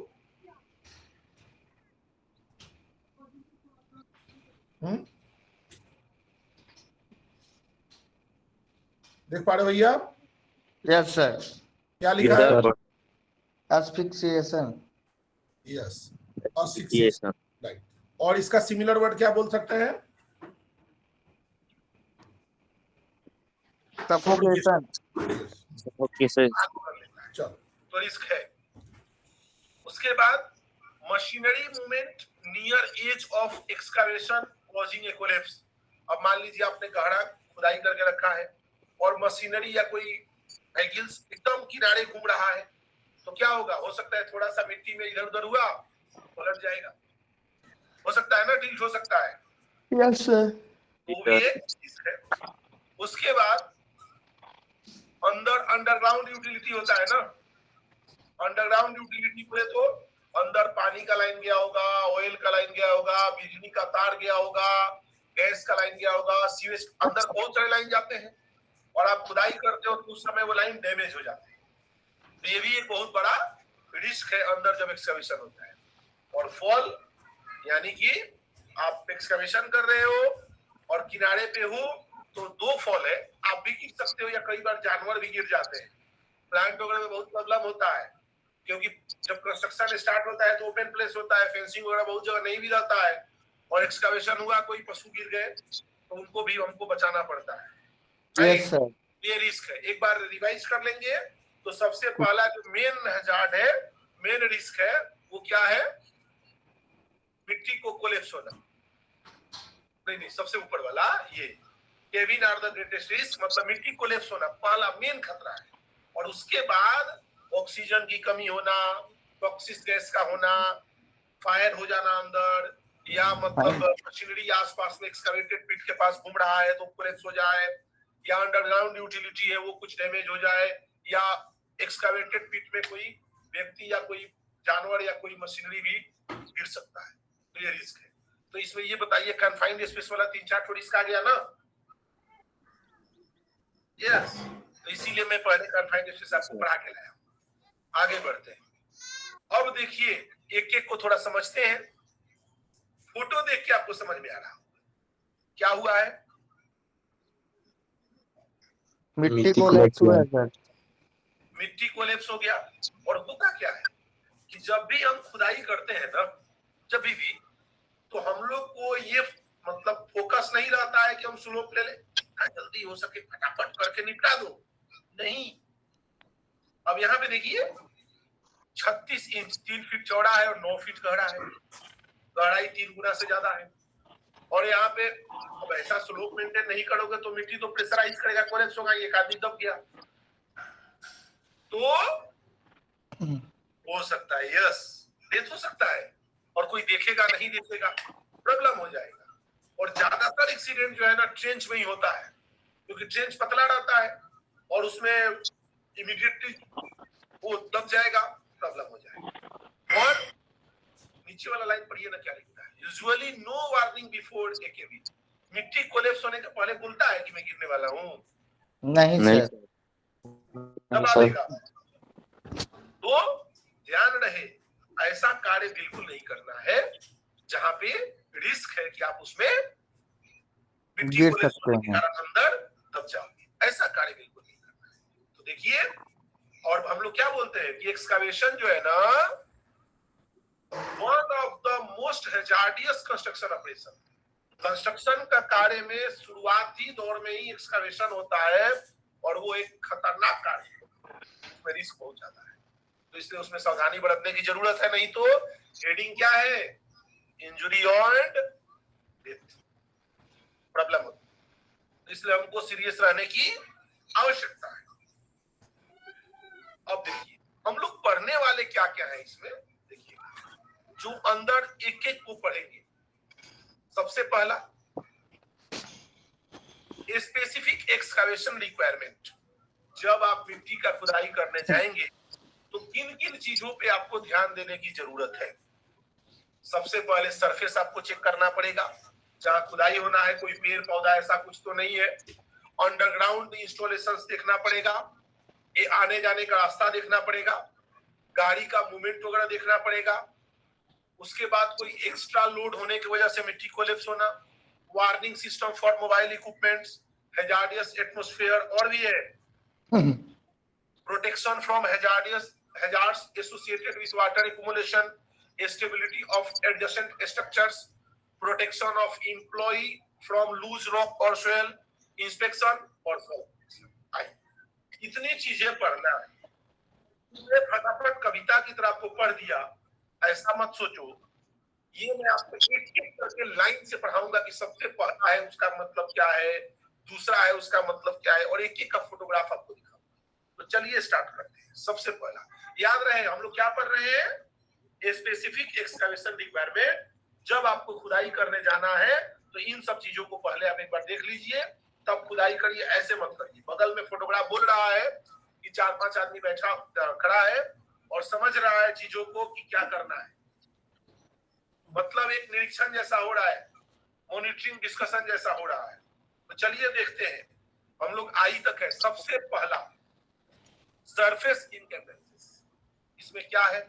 देख पा रहे हो भैया? Yes sir. क्या लिखा है? एस्फिक्सिएशन। Yes, ossification, right. और इसका सिमिलर वर्ड क्या बोल सकते हैं? सफोकेशन। चलो, तो रिस्क है। उसके बाद machinery movement near edge of excavation causing a collapse. अब मान लीजिए आपने गहरा खुदाई करके रखा है और मशीनरी या कोई व्हीकल्स एकदम किनारे घूम रहा है, तो क्या होगा? हो सकता है थोड़ा सा मिट्टी में इधर उधर हुआ, पलट जाएगा, हो सकता है ना, टिल्ट हो सकता है। Yes sir. वो भी एक चीज है। उसके बाद अंदर अंडरग्राउंड यूटिलिटी होता है ना, अंडरग्राउंड यूटिलिटी पे तो अंदर पानी का लाइन गया होगा, ऑयल का लाइन गया होगा, बिजली का तार गया होगा, गैस का लाइन गया होगा, सीवेज, अंदर बहुत सारे लाइन जाते हैं और आप खुदाई करते हो तो उस समय वो लाइन डैमेज हो जाते हैं। तो ये भी एक बहुत बड़ा रिस्क है अंदर जब एक्सकवेशन होता है। और फॉल यानी कि आप एक्सकवेशन कर रहे हो और किनारे पे हो तो दो फॉल है, आप भी गिर सकते हो या कई बार जानवर भी गिर जाते हैं। प्लांट वगैरह में बहुत प्रॉब्लम होता है क्योंकि जब कंस्ट्रक्शन स्टार्ट होता है तो ओपन प्लेस होता है, फेंसिंग वगैरह बहुत जगह नहीं भी रहता है, और एक्सकवेशन हुआ, कोई पशु गिर गए तो उनको भी हमको बचाना पड़ता है। Yes sir. ये रिस्क है। एक बार रिवाइज कर लेंगे तो सबसे पहला जो मेन हैजार्ड है, मेन रिस्क है, वो क्या है? मिट्टी को कोलैप्स होना। नहीं, सबसे ऊपर वाला ये cave ins are the greatest risk, मतलब मिट्टी कोलैप्स होना पहला मेन खतरा है। और उसके बाद ऑक्सीजन की कमी होना, टॉक्सिक गैस का होना, फायर हो जाना अंदर, या मतलब मशीनरी आसपास में एक्सकवेटेड पिट के पास घूम रहा है तो कोलैप्स हो जाए, या अंडरग्राउंड यूटिलिटी है वो कुछ डैमेज हो जाए, या एक्सकवेटेड पिट में कोई व्यक्ति या कोई जानवर या कोई मशीनरी भी गिर सकता है। तो ये रिस्क है। तो इसमें ये बताइए, कन्फाइंड स्पेस वाला 3-4 रिस्क आ गया ना? यस। तो इसीलिए मैं पहले कन्फाइंड स्पेस आपको पढ़ा के लाया। आगे बढ़ते हैं। अब देखिए एक एक को थोड़ा समझते हैं। फोटो देख के आपको समझ में आ रहा क्या हुआ है? मिट्टी कोलैप्स हुआ है सर। मिट्टी कोलैप्स हो गया। और होता क्या है कि जब भी हम खुदाई करते हैं ना, जब भी तो हम लोग को ये मतलब फोकस नहीं रहता है कि हम स्लोप ले लें, जल्दी हो सके फटाफट करके निपटा दो। नहीं, अब यहाँ पे देखिए 36 इंच 3 फीट चौड़ा है और 9 फीट गहरा है, गहराई 3 गुना से ज्यादा है। और यहाँ पे अब ऐसा स्लोप मेंटेन नहीं करोगे तो मिट्टी तो प्रेशराइज करेगा, कोलैप्स होगा, एक आदमी दब गया तो हो सकता है यस डेथ हो सकता है, और कोई देखेगा नहीं देखेगा, प्रॉब्लम हो जाएगा। और ज्यादातर एक्सीडेंट जो है ना ट्रेंच में ही होता है, क्योंकि ट्रेंच पतला रहता है और उसमें इमीडिएटली वो दब जाएगा, प्रॉब्लम हो जाएगा। और नीचे वाला लाइन पढ़िए ना क्या लिखता है, यूजुअली नो वार्निंग बिफोर एकेबी। मिट्टी कोलैप्स होने के पहले बोलता है कि मैं गिरने वाला हूँ, नहीं सर। दबा देगा। तो ध्यान रहे ऐसा कार्य बिल्कुल नहीं करना है जहां पे रिस्क है कि आप उसमें मिट्टी गिर कोलैप्स सकते होने के हैं। कारण अंदर दब जाओगे, ऐसा कार्य बिल्कुल नहीं करना है। तो देखिए, और हम लोग क्या बोलते हैं कि एक्सकावेशन जो है ना one of the most hazardous construction operation. Construction का कार्य में शुरुआती दौर में ही एक्सकावेशन होता है और वो एक खतरनाक कार्य है, उसमें रिस्क बहुत ज्यादा है, तो इसलिए उसमें सावधानी बरतने की जरूरत है। नहीं तो हेडिंग क्या है, इंजुरी एंड डेथ, प्रॉब्लम होती है। इसलिए हमको सीरियस रहने की आवश्यकता है। अब देखिए हम लोग पढ़ने वाले क्या क्या है इसमें, देखिए जो अंदर एक एक को पढ़ेंगे। सबसे पहला स्पेसिफिक एक्सकावेशन रिक्वायरमेंट। जब आप मिट्टी का खुदाई करने जाएंगे तो किन किन चीजों पे आपको ध्यान देने की जरूरत है। सबसे पहले सरफेस आपको चेक करना पड़ेगा, जहां खुदाई होना है कोई पेड़ पौधा ऐसा कुछ तो नहीं है। अंडरग्राउंड इंस्टॉलेशंस देखना पड़ेगा, ये आने जाने का रास्ता देखना पड़ेगा, गाड़ी का मूवमेंट वगैरह देखना पड़ेगा। उसके बाद कोई एक्स्ट्रा लोड होने की वजह से मिट्टी कोलैप्स होना, warning system for mobile equipments, hazardous atmosphere, और भी है protection from hazards associated with water accumulation, stability of adjacent structures, protection of employee from loose rock or soil, inspection और इतनी चीजें पढ़ना है। तुमने फटाफट कविता की तरह आपको पढ़ दिया, ऐसा मत सोचो। ये मैं आपको एक एक करके लाइन से पढ़ाऊंगा कि सबसे पहला है उसका मतलब क्या है, दूसरा है उसका मतलब क्या है, और एक एक का फोटोग्राफ आपको दिखाऊंगा। तो चलिए स्टार्ट करते हैं। सबसे पहला याद रहे हम लोग क्या पढ़ रहे हैं, स्पेसिफिक एक्सकावेशन रिक्वायरमेंट। जब आपको खुदाई करने जाना है तो इन सब चीजों को पहले आप एक बार देख लीजिए, तब खुदाई करिए। ऐसे मत करिए बगल में फोटोग्राफ बोल रहा है कि 4-5 आदमी बैठा खड़ा है और समझ रहा है चीजों को कि क्या करना है, मतलब एक निरीक्षण जैसा हो रहा है, मॉनिटरिंग डिस्कशन जैसा हो रहा है। तो चलिए देखते हैं, हम लोग आई तक है। सबसे पहला सरफेस इनकम्बेंसेस, इसमें क्या है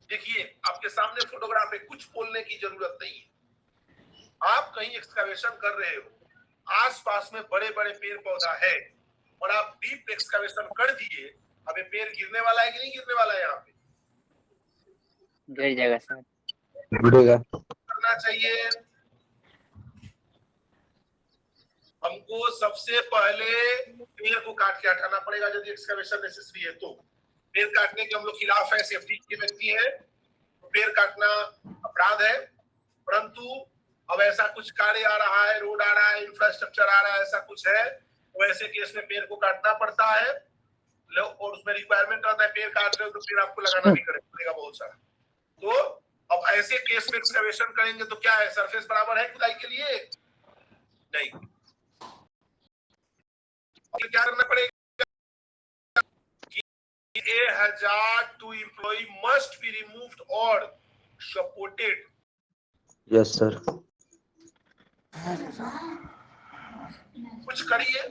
देखिए, आपके सामने फोटोग्राफ है, कुछ बोलने की जरूरत नहीं है। आप कहीं एक्सकावेशन कर रहे हो, आसपास में बड़े बड़े पेड़ पौधा है और आप डीप एक्सकावेशन कर दिए, अब ये पेड़ गिरने वाला है कि नहीं गिरने वाला है, यहाँ पे गिर जाएगा सर। गिरेगा। करना चाहिए। हमको सबसे पहले पेड़ को काट के हटाना पड़ेगा यदि एक्सकवेशन नेसेसरी है तो। पेड़ काटने के हम लोग खिलाफ है, सेफ्टी के व्यक्ति है, पेड़ काटना अपराध है। परंतु अब ऐसा कुछ कार्य आ रहा है, रोड आ रहा है, इंफ्रास्ट्रक्चर आ रहा है, ऐसा कुछ है, तो ऐसे केस में पेड़ को काटना पड़ता है और उसमें रिक्वायरमेंट आता है पेड़ काट रहे हो तो पेड़ आपको लगाना भी पड़ेगा बहुत सारा। तो अब ऐसे केस में एक्सकवेशन करेंगे तो क्या है, सरफेस बराबर है खुदाई के लिए? नहीं। क्या करना पड़ेगा कि a hazard to employee must be removed or supported। Yes sir. कुछ करिए,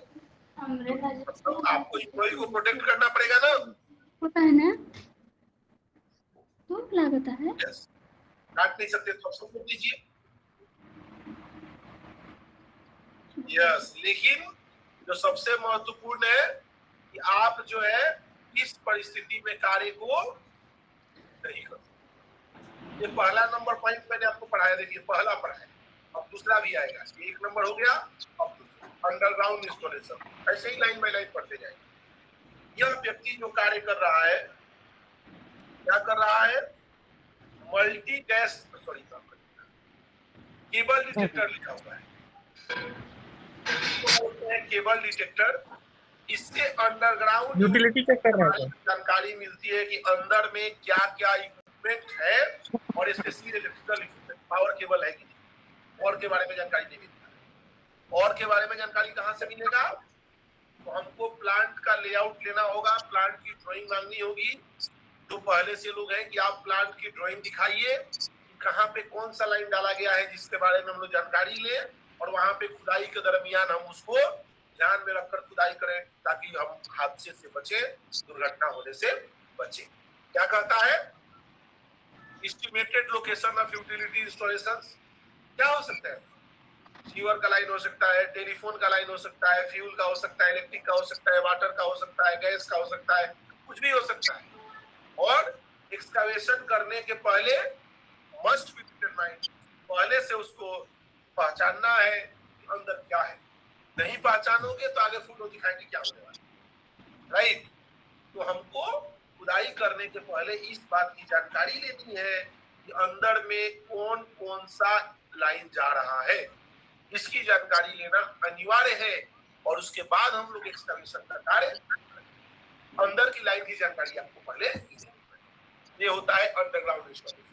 मतलब आपको एम्प्लॉय को प्रोटेक्ट करना पड़ेगा ना, होता है ना, तो लागत है। यस, काट नहीं सकते तो सपोर्ट दीजिए। यस, लेकिन जो सबसे महत्वपूर्ण है कि आप जो है इस परिस्थिति में कार्य को नहीं कर सकते। ये पहला नंबर पॉइंट मैंने आपको पढ़ाया, देखिए पहला पढ़ाया, अब दूसरा भी आएगा। ये एक नंबर हो गया। अब अंडरग्राउंड इंस्टॉलेशन, ऐसे ही लाइन बाय लाइन पढ़ते जाएंगे। यह व्यक्ति जो कार्य कर रहा है, क्या कर रहा है? मल्टी गैस केबल डिटेक्टर लिखा हुआ है, इसको बोलते हैं केबल डिटेक्टर। इससे अंडरग्राउंड यूटिलिटी चेक कर रहा है। जानकारी मिलती है कि अंदर में क्या क्या इक्विपमेंट है, और specially electrical equipment, power cable है कि नहीं, और के बारे में जानकारी नहीं मिलती। और के बारे में जानकारी कहाँ से मिलेगा? तो हमको प्लांट का लेआउट लेना होगा, प्लांट की ड्राइंग मांगनी होगी। जो पहले से लोग हैं कि आप प्लांट की ड्राइंग दिखाइए, कहाँ पे कौन सा लाइन डाला गया है, जिसके बारे में हम लोग जानकारी ले, और वहां पे खुदाई के दरमियान हम उसको ध्यान में रखकर खुदाई करें, ताकि हम हादसे से बचे, दुर्घटना होने से बचे। क्या कहता है? Estimated location of utility installations क्या हो सकता है? सीवर का लाइन हो सकता है, टेलीफोन का लाइन हो सकता है, फ्यूल का हो सकता है, इलेक्ट्रिक का हो सकता है, वाटर का हो सकता है, गैस का हो सकता है, कुछ भी हो सकता है। और एक्सकवेशन करने के पहले मस्ट बी डिटरमाइंड, पहले से उसको पहचानना है कि अंदर क्या है। नहीं पहचानोगे तो आगे फोटो दिखाएंगे क्या होने वाला, राइट? तो हमको खुदाई करने के पहले इस बात की जानकारी लेनी है कि अंदर में कौन कौन सा लाइन जा रहा है, इसकी जानकारी लेना अनिवार्य है। और उसके बाद हम लोग एक्सकवेशन का कार्य, अंदर की लाइन की जानकारी आपको पहले लेनी है। ये होता है अंडरग्राउंड इंस्टॉलेशन।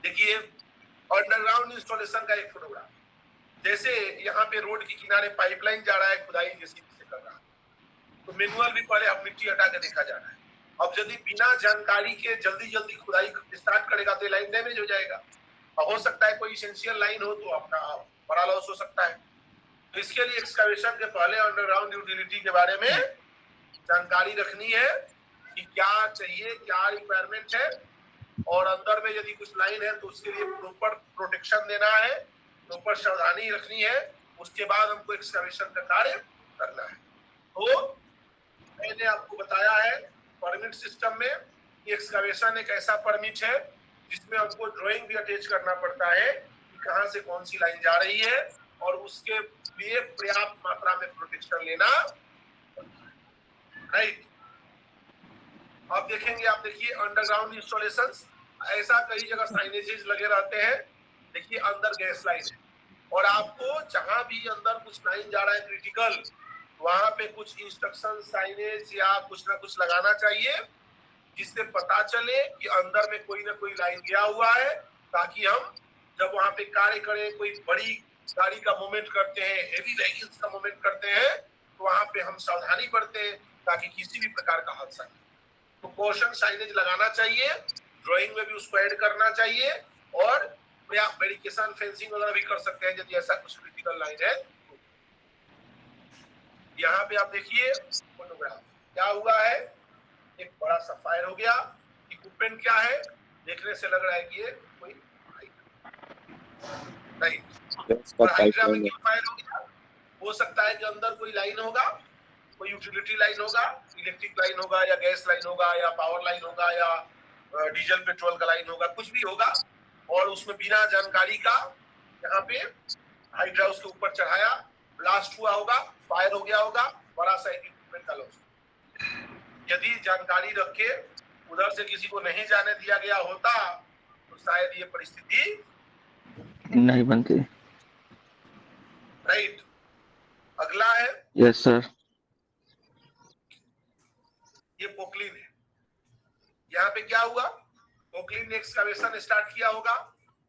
देखिए अंडरग्राउंड इंस्टॉलेशन का एक फोटोग्राफ, जैसे यहाँ पे रोड के किनारे पाइपलाइन जा रहा है, खुदाई जेसीबी से कर रहा है, तो मैनुअल भी पहले आप मिट्टी हटा के देखा जा रहा है। अब यदि बिना जानकारी के जल्दी जल्दी खुदाई स्टार्ट करेगा तो लाइन डैमेज हो जाएगा, और हो सकता है कोई इसेंशियल लाइन हो तो अपना बड़ा लॉस हो सकता है। तो इसके लिए एक्सकवेशन के पहले अंडरग्राउंड यूटिलिटी के बारे में जानकारी रखनी है कि क्या चाहिए, क्या रिक्वायरमेंट है, और अंदर में यदि कुछ लाइन है तो उसके लिए प्रॉपर प्रोटेक्शन देना है, प्रॉपर सावधानी रखनी है। उसके बाद हमको एक्सकवेशन का कार्य करना है। तो मैंने आपको बताया है परमिट सिस्टम में एक्सकवेशन एक ऐसा परमिट है जिसमें हमको ड्राइंग भी अटैच करना पड़ता है कि कहां से कौन सी लाइन जा रही है, और उसके लिए पर्याप्त मात्रा में प्रोटेक्शन लेना, राइट? आप देखेंगे, आप देखिए अंडरग्राउंड इंस्टॉलेशंस, ऐसा कई जगह साइनेजेस लगे रहते हैं। देखिए अंदर गैस लाइन है, और आपको जहां भी अंदर कुछ लाइन जा रहा है क्रिटिकल, वहां पे कुछ इंस्ट्रक्शन साइनेज या कुछ ना कुछ लगाना चाहिए, जिससे पता चले कि अंदर में कोई ना कोई लाइन गया हुआ है, ताकि हम जब वहां पे कार्य करें, कोई बड़ी गाड़ी का मूवमेंट करते हैं, हेवी व्हीकल्स का मूवमेंट करते हैं, तो वहां पे हम सावधानी बरतें हैं ताकि किसी भी प्रकार का हादसा नहीं। तो कॉशन साइनेज लगाना चाहिए, ड्राइंग में भी उसको ऐड करना चाहिए, और मेडिकेशन फेंसिंग वगैरह भी कर सकते हैं यदि ऐसा कुछ क्रिटिकल लाइन है। यहाँ पे आप देखिए फोटोग्राफ क्या हुआ है, एक बड़ा सा फायर हो गया। इक्विपमेंट क्या है? देखने से लग रहा है कि ये कोई हाइड्रा में क्यों फायर हो गया? हो सकता है कि अंदर कोई लाइन होगा, कोई यूटिलिटी लाइन होगा, इलेक्ट्रिक लाइन होगा, या गैस लाइन होगा, या पावर लाइन होगा, या डीजल पेट्रोल का लाइन होगा, कुछ भी होगा, और उसमें बिना जानकारी का यहाँ पे हाइड्रा उसके ऊपर चढ़ाया, ब्लास्ट हुआ होगा, फायर हो गया होगा, बड़ा सा इक्विपमेंट का लॉस। यदि जानकारी रख के उधर से किसी को नहीं जाने दिया गया होता तो शायद ये परिस्थिति नहीं बनती। राइट? अगला है, यस सर। ये पोकलिन है। यहाँ पे क्या हुआ? पोकलिन ने एक्सकवेशन स्टार्ट किया होगा,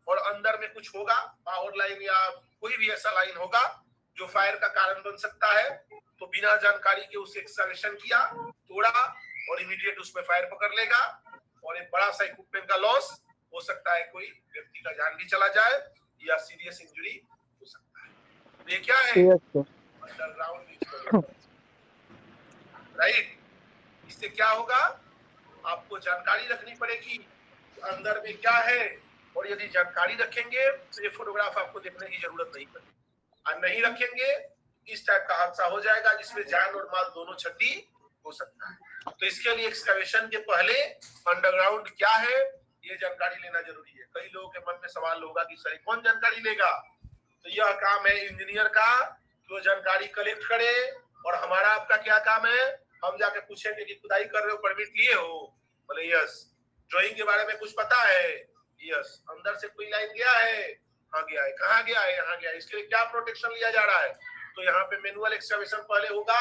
और अंदर में कुछ होगा, पावर लाइन या कोई भी ऐसा लाइन होगा जो फायर का कारण बन सकता है। तो बिना जानकारी के उसे एक्सकवेशन किया, तोड़ा, और इमीडिएट उसमें फायर पकड़ लेगा, और एक बड़ा सा इक्विपमेंट का लॉस हो सकता है, कोई व्यक्ति का जान भी चला जाए, या सीरियस इंजरी हो सकता है। ये क्या है? Underground, right? इससे क्या होगा? आपको जानकारी रखनी पड़ेगी अंदर में क्या है, और यदि जानकारी रखेंगे तो ये फोटोग्राफ आपको देखने की जरूरत नहीं पड़ेगी, और नहीं रखेंगे इस टाइप का हादसा हो जाएगा जिसमें जान और माल दोनों क्षति हो सकता है। तो इसके लिए एक्सकवेशन के पहले अंडरग्राउंड क्या है ये जानकारी लेना जरूरी है। कई लोगों के मन में सवाल होगा कि सर कौन जानकारी लेगा, तो यह काम है इंजीनियर का कि वो जानकारी कलेक्ट करे, और हमारा आपका क्या काम है, हम जाके पूछेंगे कि खुदाई कर रहे हो, परमिट लिए हो, बोले यस। ड्राइंग के बारे में कुछ पता है, यस। अंदर से कोई लाइन गया है, हाँ गया है, कहाँ गया है, यहाँ गया है, इसके लिए क्या प्रोटेक्शन लिया जा रहा है। तो यहाँ पे मैनुअल एक्सकवेशन पहले होगा,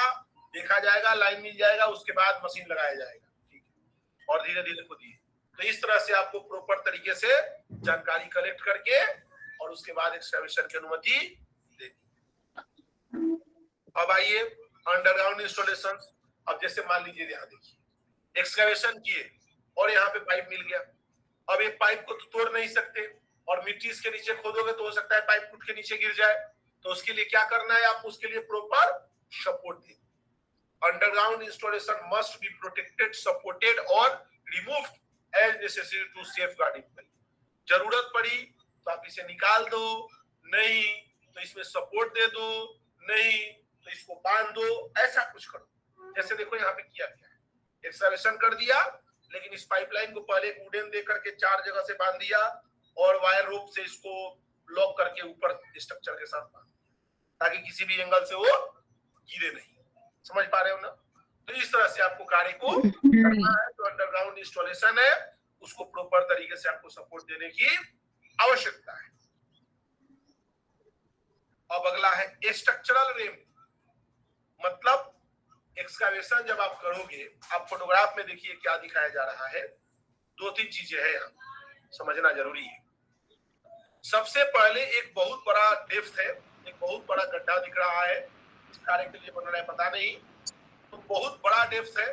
देखा जाएगा, लाइन मिल जाएगा, उसके बाद मशीन लगाया जाएगा, ठीक है, और धीरे धीरे खुद ही। तो इस तरह से आपको प्रॉपर तरीके से जानकारी कलेक्ट करके और उसके बाद एक्सकवेशन की अनुमति देनी। अब आइए अंडरग्राउंड इंस्टॉलेशन। अब जैसे मान लीजिए यहाँ देखिए एक्सकवेशन किए और यहाँ पे पाइप मिल गया। अब एक पाइप को तो तोड़ नहीं सकते, और मिट्टी इसके नीचे खोदोगे तो हो सकता है पाइप टूट के नीचे गिर जाए। तो उसके लिए क्या करना है, आप उसके लिए प्रॉपर सपोर्ट दें। Underground installation must be protected, supported और removed as necessary to safeguard it. जरूरत पड़ी तो आप इसे निकाल दो, नहीं तो इसमें सपोर्ट दे दो, नहीं तो इसको बांध दो, ऐसा कुछ करो। जैसे देखो यहाँ पे किया गया है, एक्सकवेशन कर दिया, लेकिन इस पाइपलाइन को पहले वुडन दे करके 4 जगह से बांध दिया और वायर रोप से इसको लॉक करके ऊपर स्ट्रक्चर के साथ बांध, ताकि किसी भी एंगल से वो गिरे नहीं। समझ पा रहे हो ना? तो इस तरह से आपको कार्य को करना है। तो अंडरग्राउंड इंस्टॉलेशन है, उसको प्रॉपर तरीके से आपको सपोर्ट देने की आवश्यकता है। अब अगला है स्ट्रक्चरल रैम्प। मतलब एक्सकवेशन जब आप करोगे, आप फोटोग्राफ में देखिए क्या दिखाया जा रहा है। 2-3 चीजें हैं यहाँ, समझना जरूरी है। सबसे पहले एक बहुत बड़ा डेप्थ है, एक बहुत बड़ा गड्ढा दिख रहा है, इस कार्य के लिए बन रहा है पता नहीं, तो बहुत बड़ा डेप्थ है।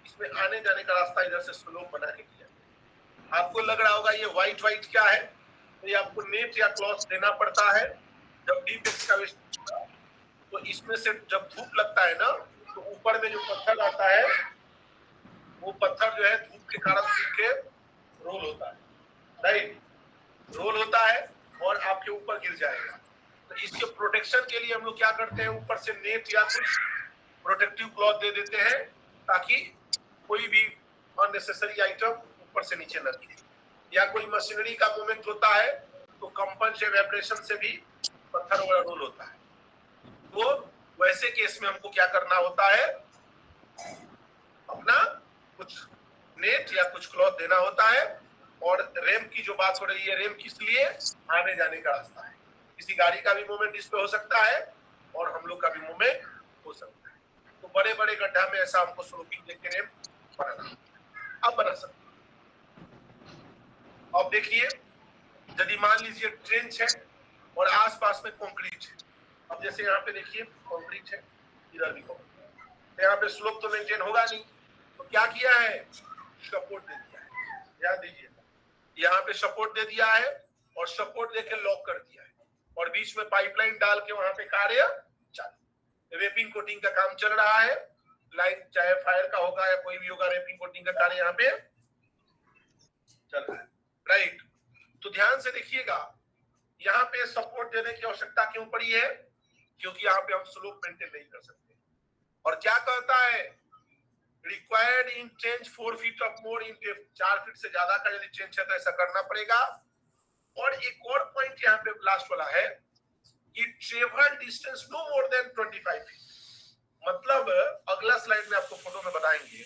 इसमें आने जाने का रास्ता इधर से स्लोप बना के किया। आपको लग रहा होगा ये व्हाइट क्या है, तो ये आपको नेट या क्लॉथ देना पड़ता है। जब डीप एक्सकवेशन तो इसमें से जब धूप लगता है ना, तो ऊपर में जो पत्थर आता है, वो पत्थर जो है धूप के कारण सूख के रोल होता है, राइट, रोल होता है और आपके ऊपर गिर जाएगा। तो इसके प्रोटेक्शन के लिए हम लोग क्या करते हैं, ऊपर से नेट या कुछ प्रोटेक्टिव क्लॉथ दे देते हैं, ताकि कोई भी अननेसेसरी आइटम ऊपर से नीचे न गिरे। या कोई मशीनरी का मूवमेंट होता है तो कंपन से, वाइब्रेशन से भी पत्थर वगैरह रोल होता है। तो वैसे केस में हमको क्या करना होता है, अपना कुछ नेट या कुछ क्लॉथ देना होता है। और रैंप की जो बात हो रही है, रैंप किस लिए, आने जाने का रास्ता है। किसी गाड़ी का भी मूवमेंट इस पे हो सकता है और हम लोग का भी मूवमेंट हो सकता है। तो बड़े बड़े गड्ढा में ऐसा हमको स्लोपिंग देके रैंप बनाना, अब बना सकते। अब देखिए, यदि मान लीजिए ट्रेंच है और आसपास में कंक्रीट है। अब जैसे यहाँ पे देखिए कंक्रीट है, इधर भी कंक्रीट है, तो यहाँ पे स्लोप तो मेंटेन होगा नहीं। तो क्या किया है, सपोर्ट दे दिया है। ध्यान दीजिए, यहाँ पे सपोर्ट दे दिया है और सपोर्ट देके लॉक कर दिया है, और बीच में पाइपलाइन डाल के वहां पे कार्य चालू। रेपिंग कोटिंग का काम चल रहा है। लाइन चाहे फायर का होगा या कोई भी होगा, रेपिंग कोटिंग का कार्य यहाँ पे चल रहा है, राइट। तो ध्यान से देखिएगा, यहाँ पे सपोर्ट देने की आवश्यकता क्यों पड़ी है, क्योंकि यहाँ पे हम स्लोप मेंटेन नहीं कर सकते। और क्या कहता है, required in trench 4 feet of more in depth, 4 feet से ज्यादा का यदि ट्रेंच है तो ऐसा करना पड़ेगा। और एक और पॉइंट यहाँ पे लास्ट वाला है कि travel distance no more than 25 feet. मतलब अगला स्लाइड में आपको फोटो में बताएंगे,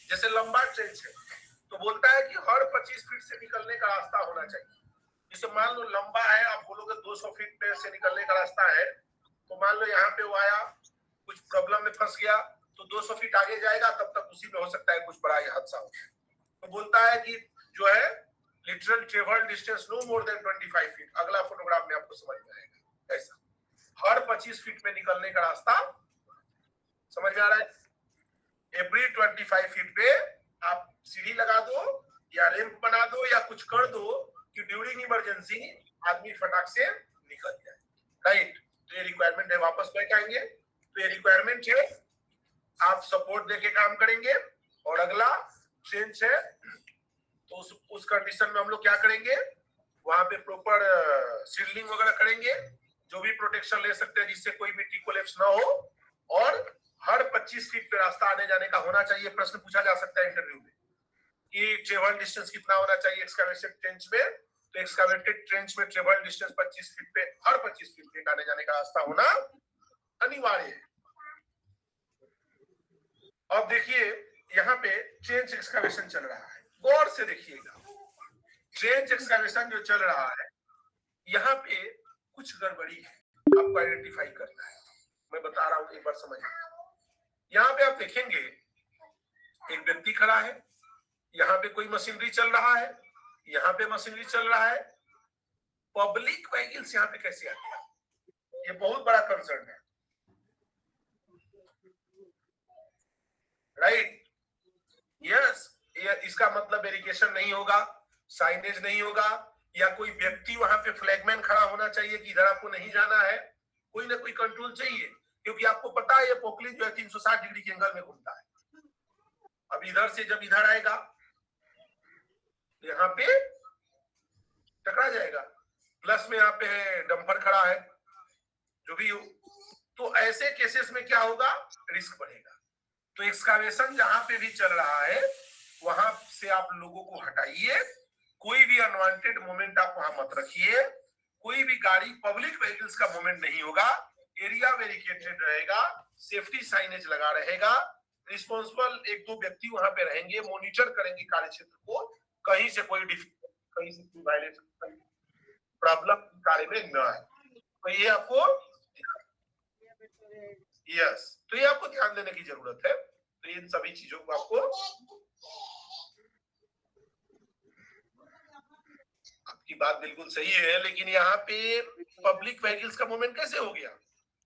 जैसे लंबा ट्रेंच है तो बोलता है कि हर 25 फीट से निकलने का रास्ता होना चाहिए। जैसे मान लो लंबा है, आप बोलोगे 200 फीट पे से निकलने का रास्ता है, तो मान लो यहाँ पे वो आया, कुछ प्रॉब्लम में फंस गया, तो 200 फीट आगे जाएगा, तब तक उसी में हो सकता है कुछ बड़ा हादसा हो। तो बोलता है कि जो है literal travel distance no more than 25 feet. अगला फोटोग्राफ में आपको समझ में आएगा। ऐसा हर 25 फीट में निकलने का रास्ता, समझ में आ रहा है। एवरी 25 फीट पे आप सीढ़ी लगा दो या रैंप बना दो या कुछ कर दो कि ड्यूरिंग इमरजेंसी आदमी फटाक से निकल जाए, राइट। तो ये रिक्वायरमेंट है, वापस बैक आएंगे तो ये रिक्वायरमेंट है, आप सपोर्ट देके काम करेंगे। और अगला ट्रेंच है तो उस कंडीशन में हम लोग क्या करेंगे, वहां पे प्रॉपर सीडलिंग वगैरह करेंगे, जो भी प्रोटेक्शन ले सकते हैं जिससे कोई मिट्टी कोलैप्स ना हो, और हर 25 फीट पे रास्ता आने जाने का होना चाहिए। प्रश्न पूछा जा सकता है इंटरव्यू में कि ट्रेवल डिस्टेंस कितना होना चाहिए एक्सकैवेटेड ट्रेंच में, तो एक्सकैवेटेड ट्रेंच में ट्रेवल डिस्टेंस 25 फीट पे, हर 25 फीट पे आने जाने का रास्ता होना अनिवार्य है। अब देखिए यहाँ पे ट्रेंच एक्सकैवेशन चल रहा है, गौर से देखिएगा। ट्रेंच एक्सकैवेशन जो चल रहा है, यहाँ पे कुछ गड़बड़ी है, आपको आइडेंटिफाई करना है। मैं बता रहा हूं, एक बार समझिए। यहाँ पे आप देखेंगे एक व्यक्ति खड़ा है, यहाँ पे कोई मशीनरी चल रहा है, यहाँ पे मशीनरी चल रहा है। पब्लिक व्हीकल्स यहाँ पे कैसे आते हैं, ये बहुत बड़ा कंसर्न है, राइट? यस, इसका मतलब वेरिफिकेशन नहीं होगा, साइनेज नहीं होगा, या कोई व्यक्ति वहां पे फ्लैगमैन खड़ा होना चाहिए कि इधर आपको नहीं जाना है। कोई ना कोई कंट्रोल चाहिए, क्योंकि आपको पता है ये पोकलिन जो है 360 डिग्री के एंगल में घूमता है। अब इधर से जब इधर आएगा तो यहाँ पे टकरा जाएगा। प्लस में यहाँ पे डंपर खड़ा है, जो भी हो, तो ऐसे केसेस में क्या होगा, रिस्क बढ़ेगा। तो एक्सकावेशन जहां पे भी चल रहा है वहां से आप लोगों को हटाइए, कोई भी अनवांटेड मोमेंट आप वहां मत रखिए, कोई भी गाड़ी पब्लिक व्हीकल्स का मूवमेंट नहीं होगा, एरिया वेरिकेटेड रहेगा, सेफ्टी साइनेज लगा रहेगा, रिस्पॉन्सिबल 1-2 व्यक्ति वहां पे रहेंगे, मॉनिटर करेंगे कार्य क्षेत्र को, कहीं से कोई कहीं से कोई वायलेशन प्रॉब्लम कार्य में न आए। तो ये आपको तो ये आपको ध्यान देने की जरूरत है। तो इन सभी चीजों को आपको, आपकी बात बिल्कुल सही है, लेकिन यहाँ पे पब्लिक व्हीकल्स का मूवमेंट कैसे हो गया?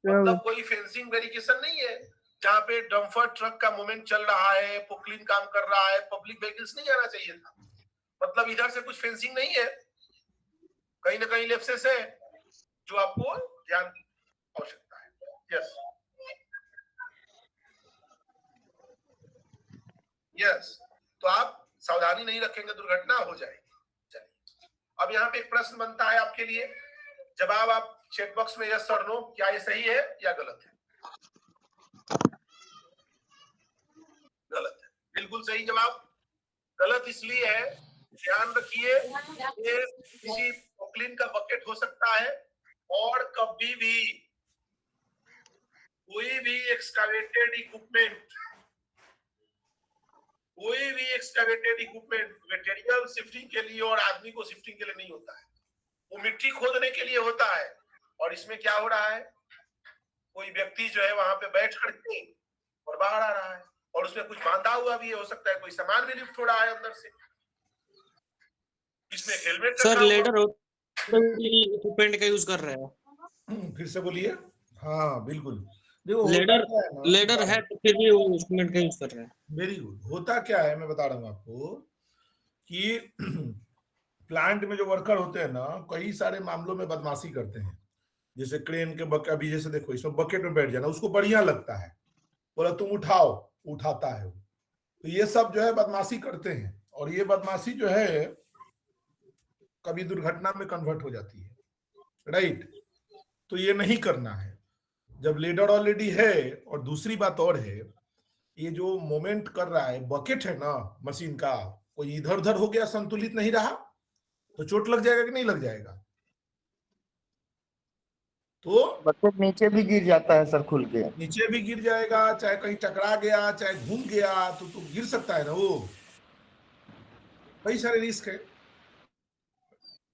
मतलब कोई फेंसिंग वेरिफिकेशन नहीं है जहाँ पे डंपर ट्रक का मूवमेंट चल रहा है, पोकलिन काम कर रहा है, पब्लिक व्हीकल्स नहीं आना चाहिए था। मतलब इधर से कुछ फेंसिंग नहीं है, कहीं ना कहीं लेप्सेस है, जो आपको ध्यान की आवश्यकता है। यस, तो आप सावधानी नहीं रखेंगे, दुर्घटना हो जाएगी। चलिए, अब यहाँ पे एक प्रश्न बनता है आपके लिए, जवाब आप चेक बॉक्स में यस और नो, क्या ये सही है या गलत है? गलत है, बिल्कुल सही जवाब। गलत इसलिए है, ध्यान रखिए, ये किसी पोकलिन का बकेट हो सकता है, और कभी भी कोई भी एक्सकावेटेड इक्विपमेंट मटेरियल शिफ्टिंग के लिए और आदमी को शिफ्टिंग के लिए नहीं होता है, वो मिट्टी खोदने के लिए होता है। और इसमें क्या हो रहा है, कोई व्यक्ति जो है वहां पे बैठ करके और बाहर आ रहा है, और उसमें कुछ बांधा हुआ भी हो सकता है, कोई सामान भी लिफ्ट हो रहा है अंदर से। इसमें हेलमेट सर लेडर इक्विपमेंट का यूज कर रहे हैं। फिर से बोलिए। हाँ बिल्कुल, देखो लेडर है तो फिर भी वो इक्विपमेंट का यूज कर रहे हैं। Very good. होता क्या है, मैं बता रहा हूँ आपको कि प्लांट में जो वर्कर होते हैं ना, कई सारे मामलों में बदमाशी करते हैं। जैसे क्रेन के बकेट, अभी जैसे देखो इसमें बकेट में बैठ जाना उसको बढ़िया लगता है, बोला तुम उठाओ, उठाता है वो। तो ये सब जो है बदमाशी करते हैं, और ये बदमाशी जो है कभी दुर्घटना में कन्वर्ट हो जाती है, राइट? तो ये नहीं करना है जब लेडर ऑलरेडी है। और दूसरी बात और है, ये जो मोमेंट कर रहा है बकेट है ना मशीन का, कोई इधर उधर हो गया, संतुलित नहीं रहा, तो चोट लग जाएगा कि नहीं लग जाएगा? तो बकेट नीचे भी गिर जाता है सर, खुल के नीचे भी गिर जाएगा, चाहे कहीं टकरा गया, चाहे घूम गया, तो गिर सकता है ना वो। कई सारे रिस्क है,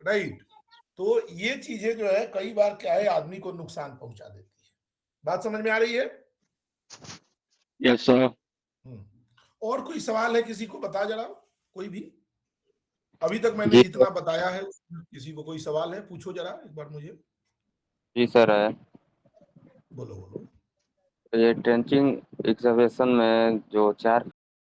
राइट? तो ये चीजें जो है कई बार क्या है, आदमी को नुकसान पहुंचा देती है। बात समझ में आ रही है? Yes sir. और कोई सवाल है किसी को? बता जरा, कोई भी। अभी तक मैंने जितना बताया है, किसी को कोई सवाल है? पूछो जरा एक बार मुझे। जी सर है। बोलो बोलो। ये ट्रेंचिंग एक्सकवेशन में जो 4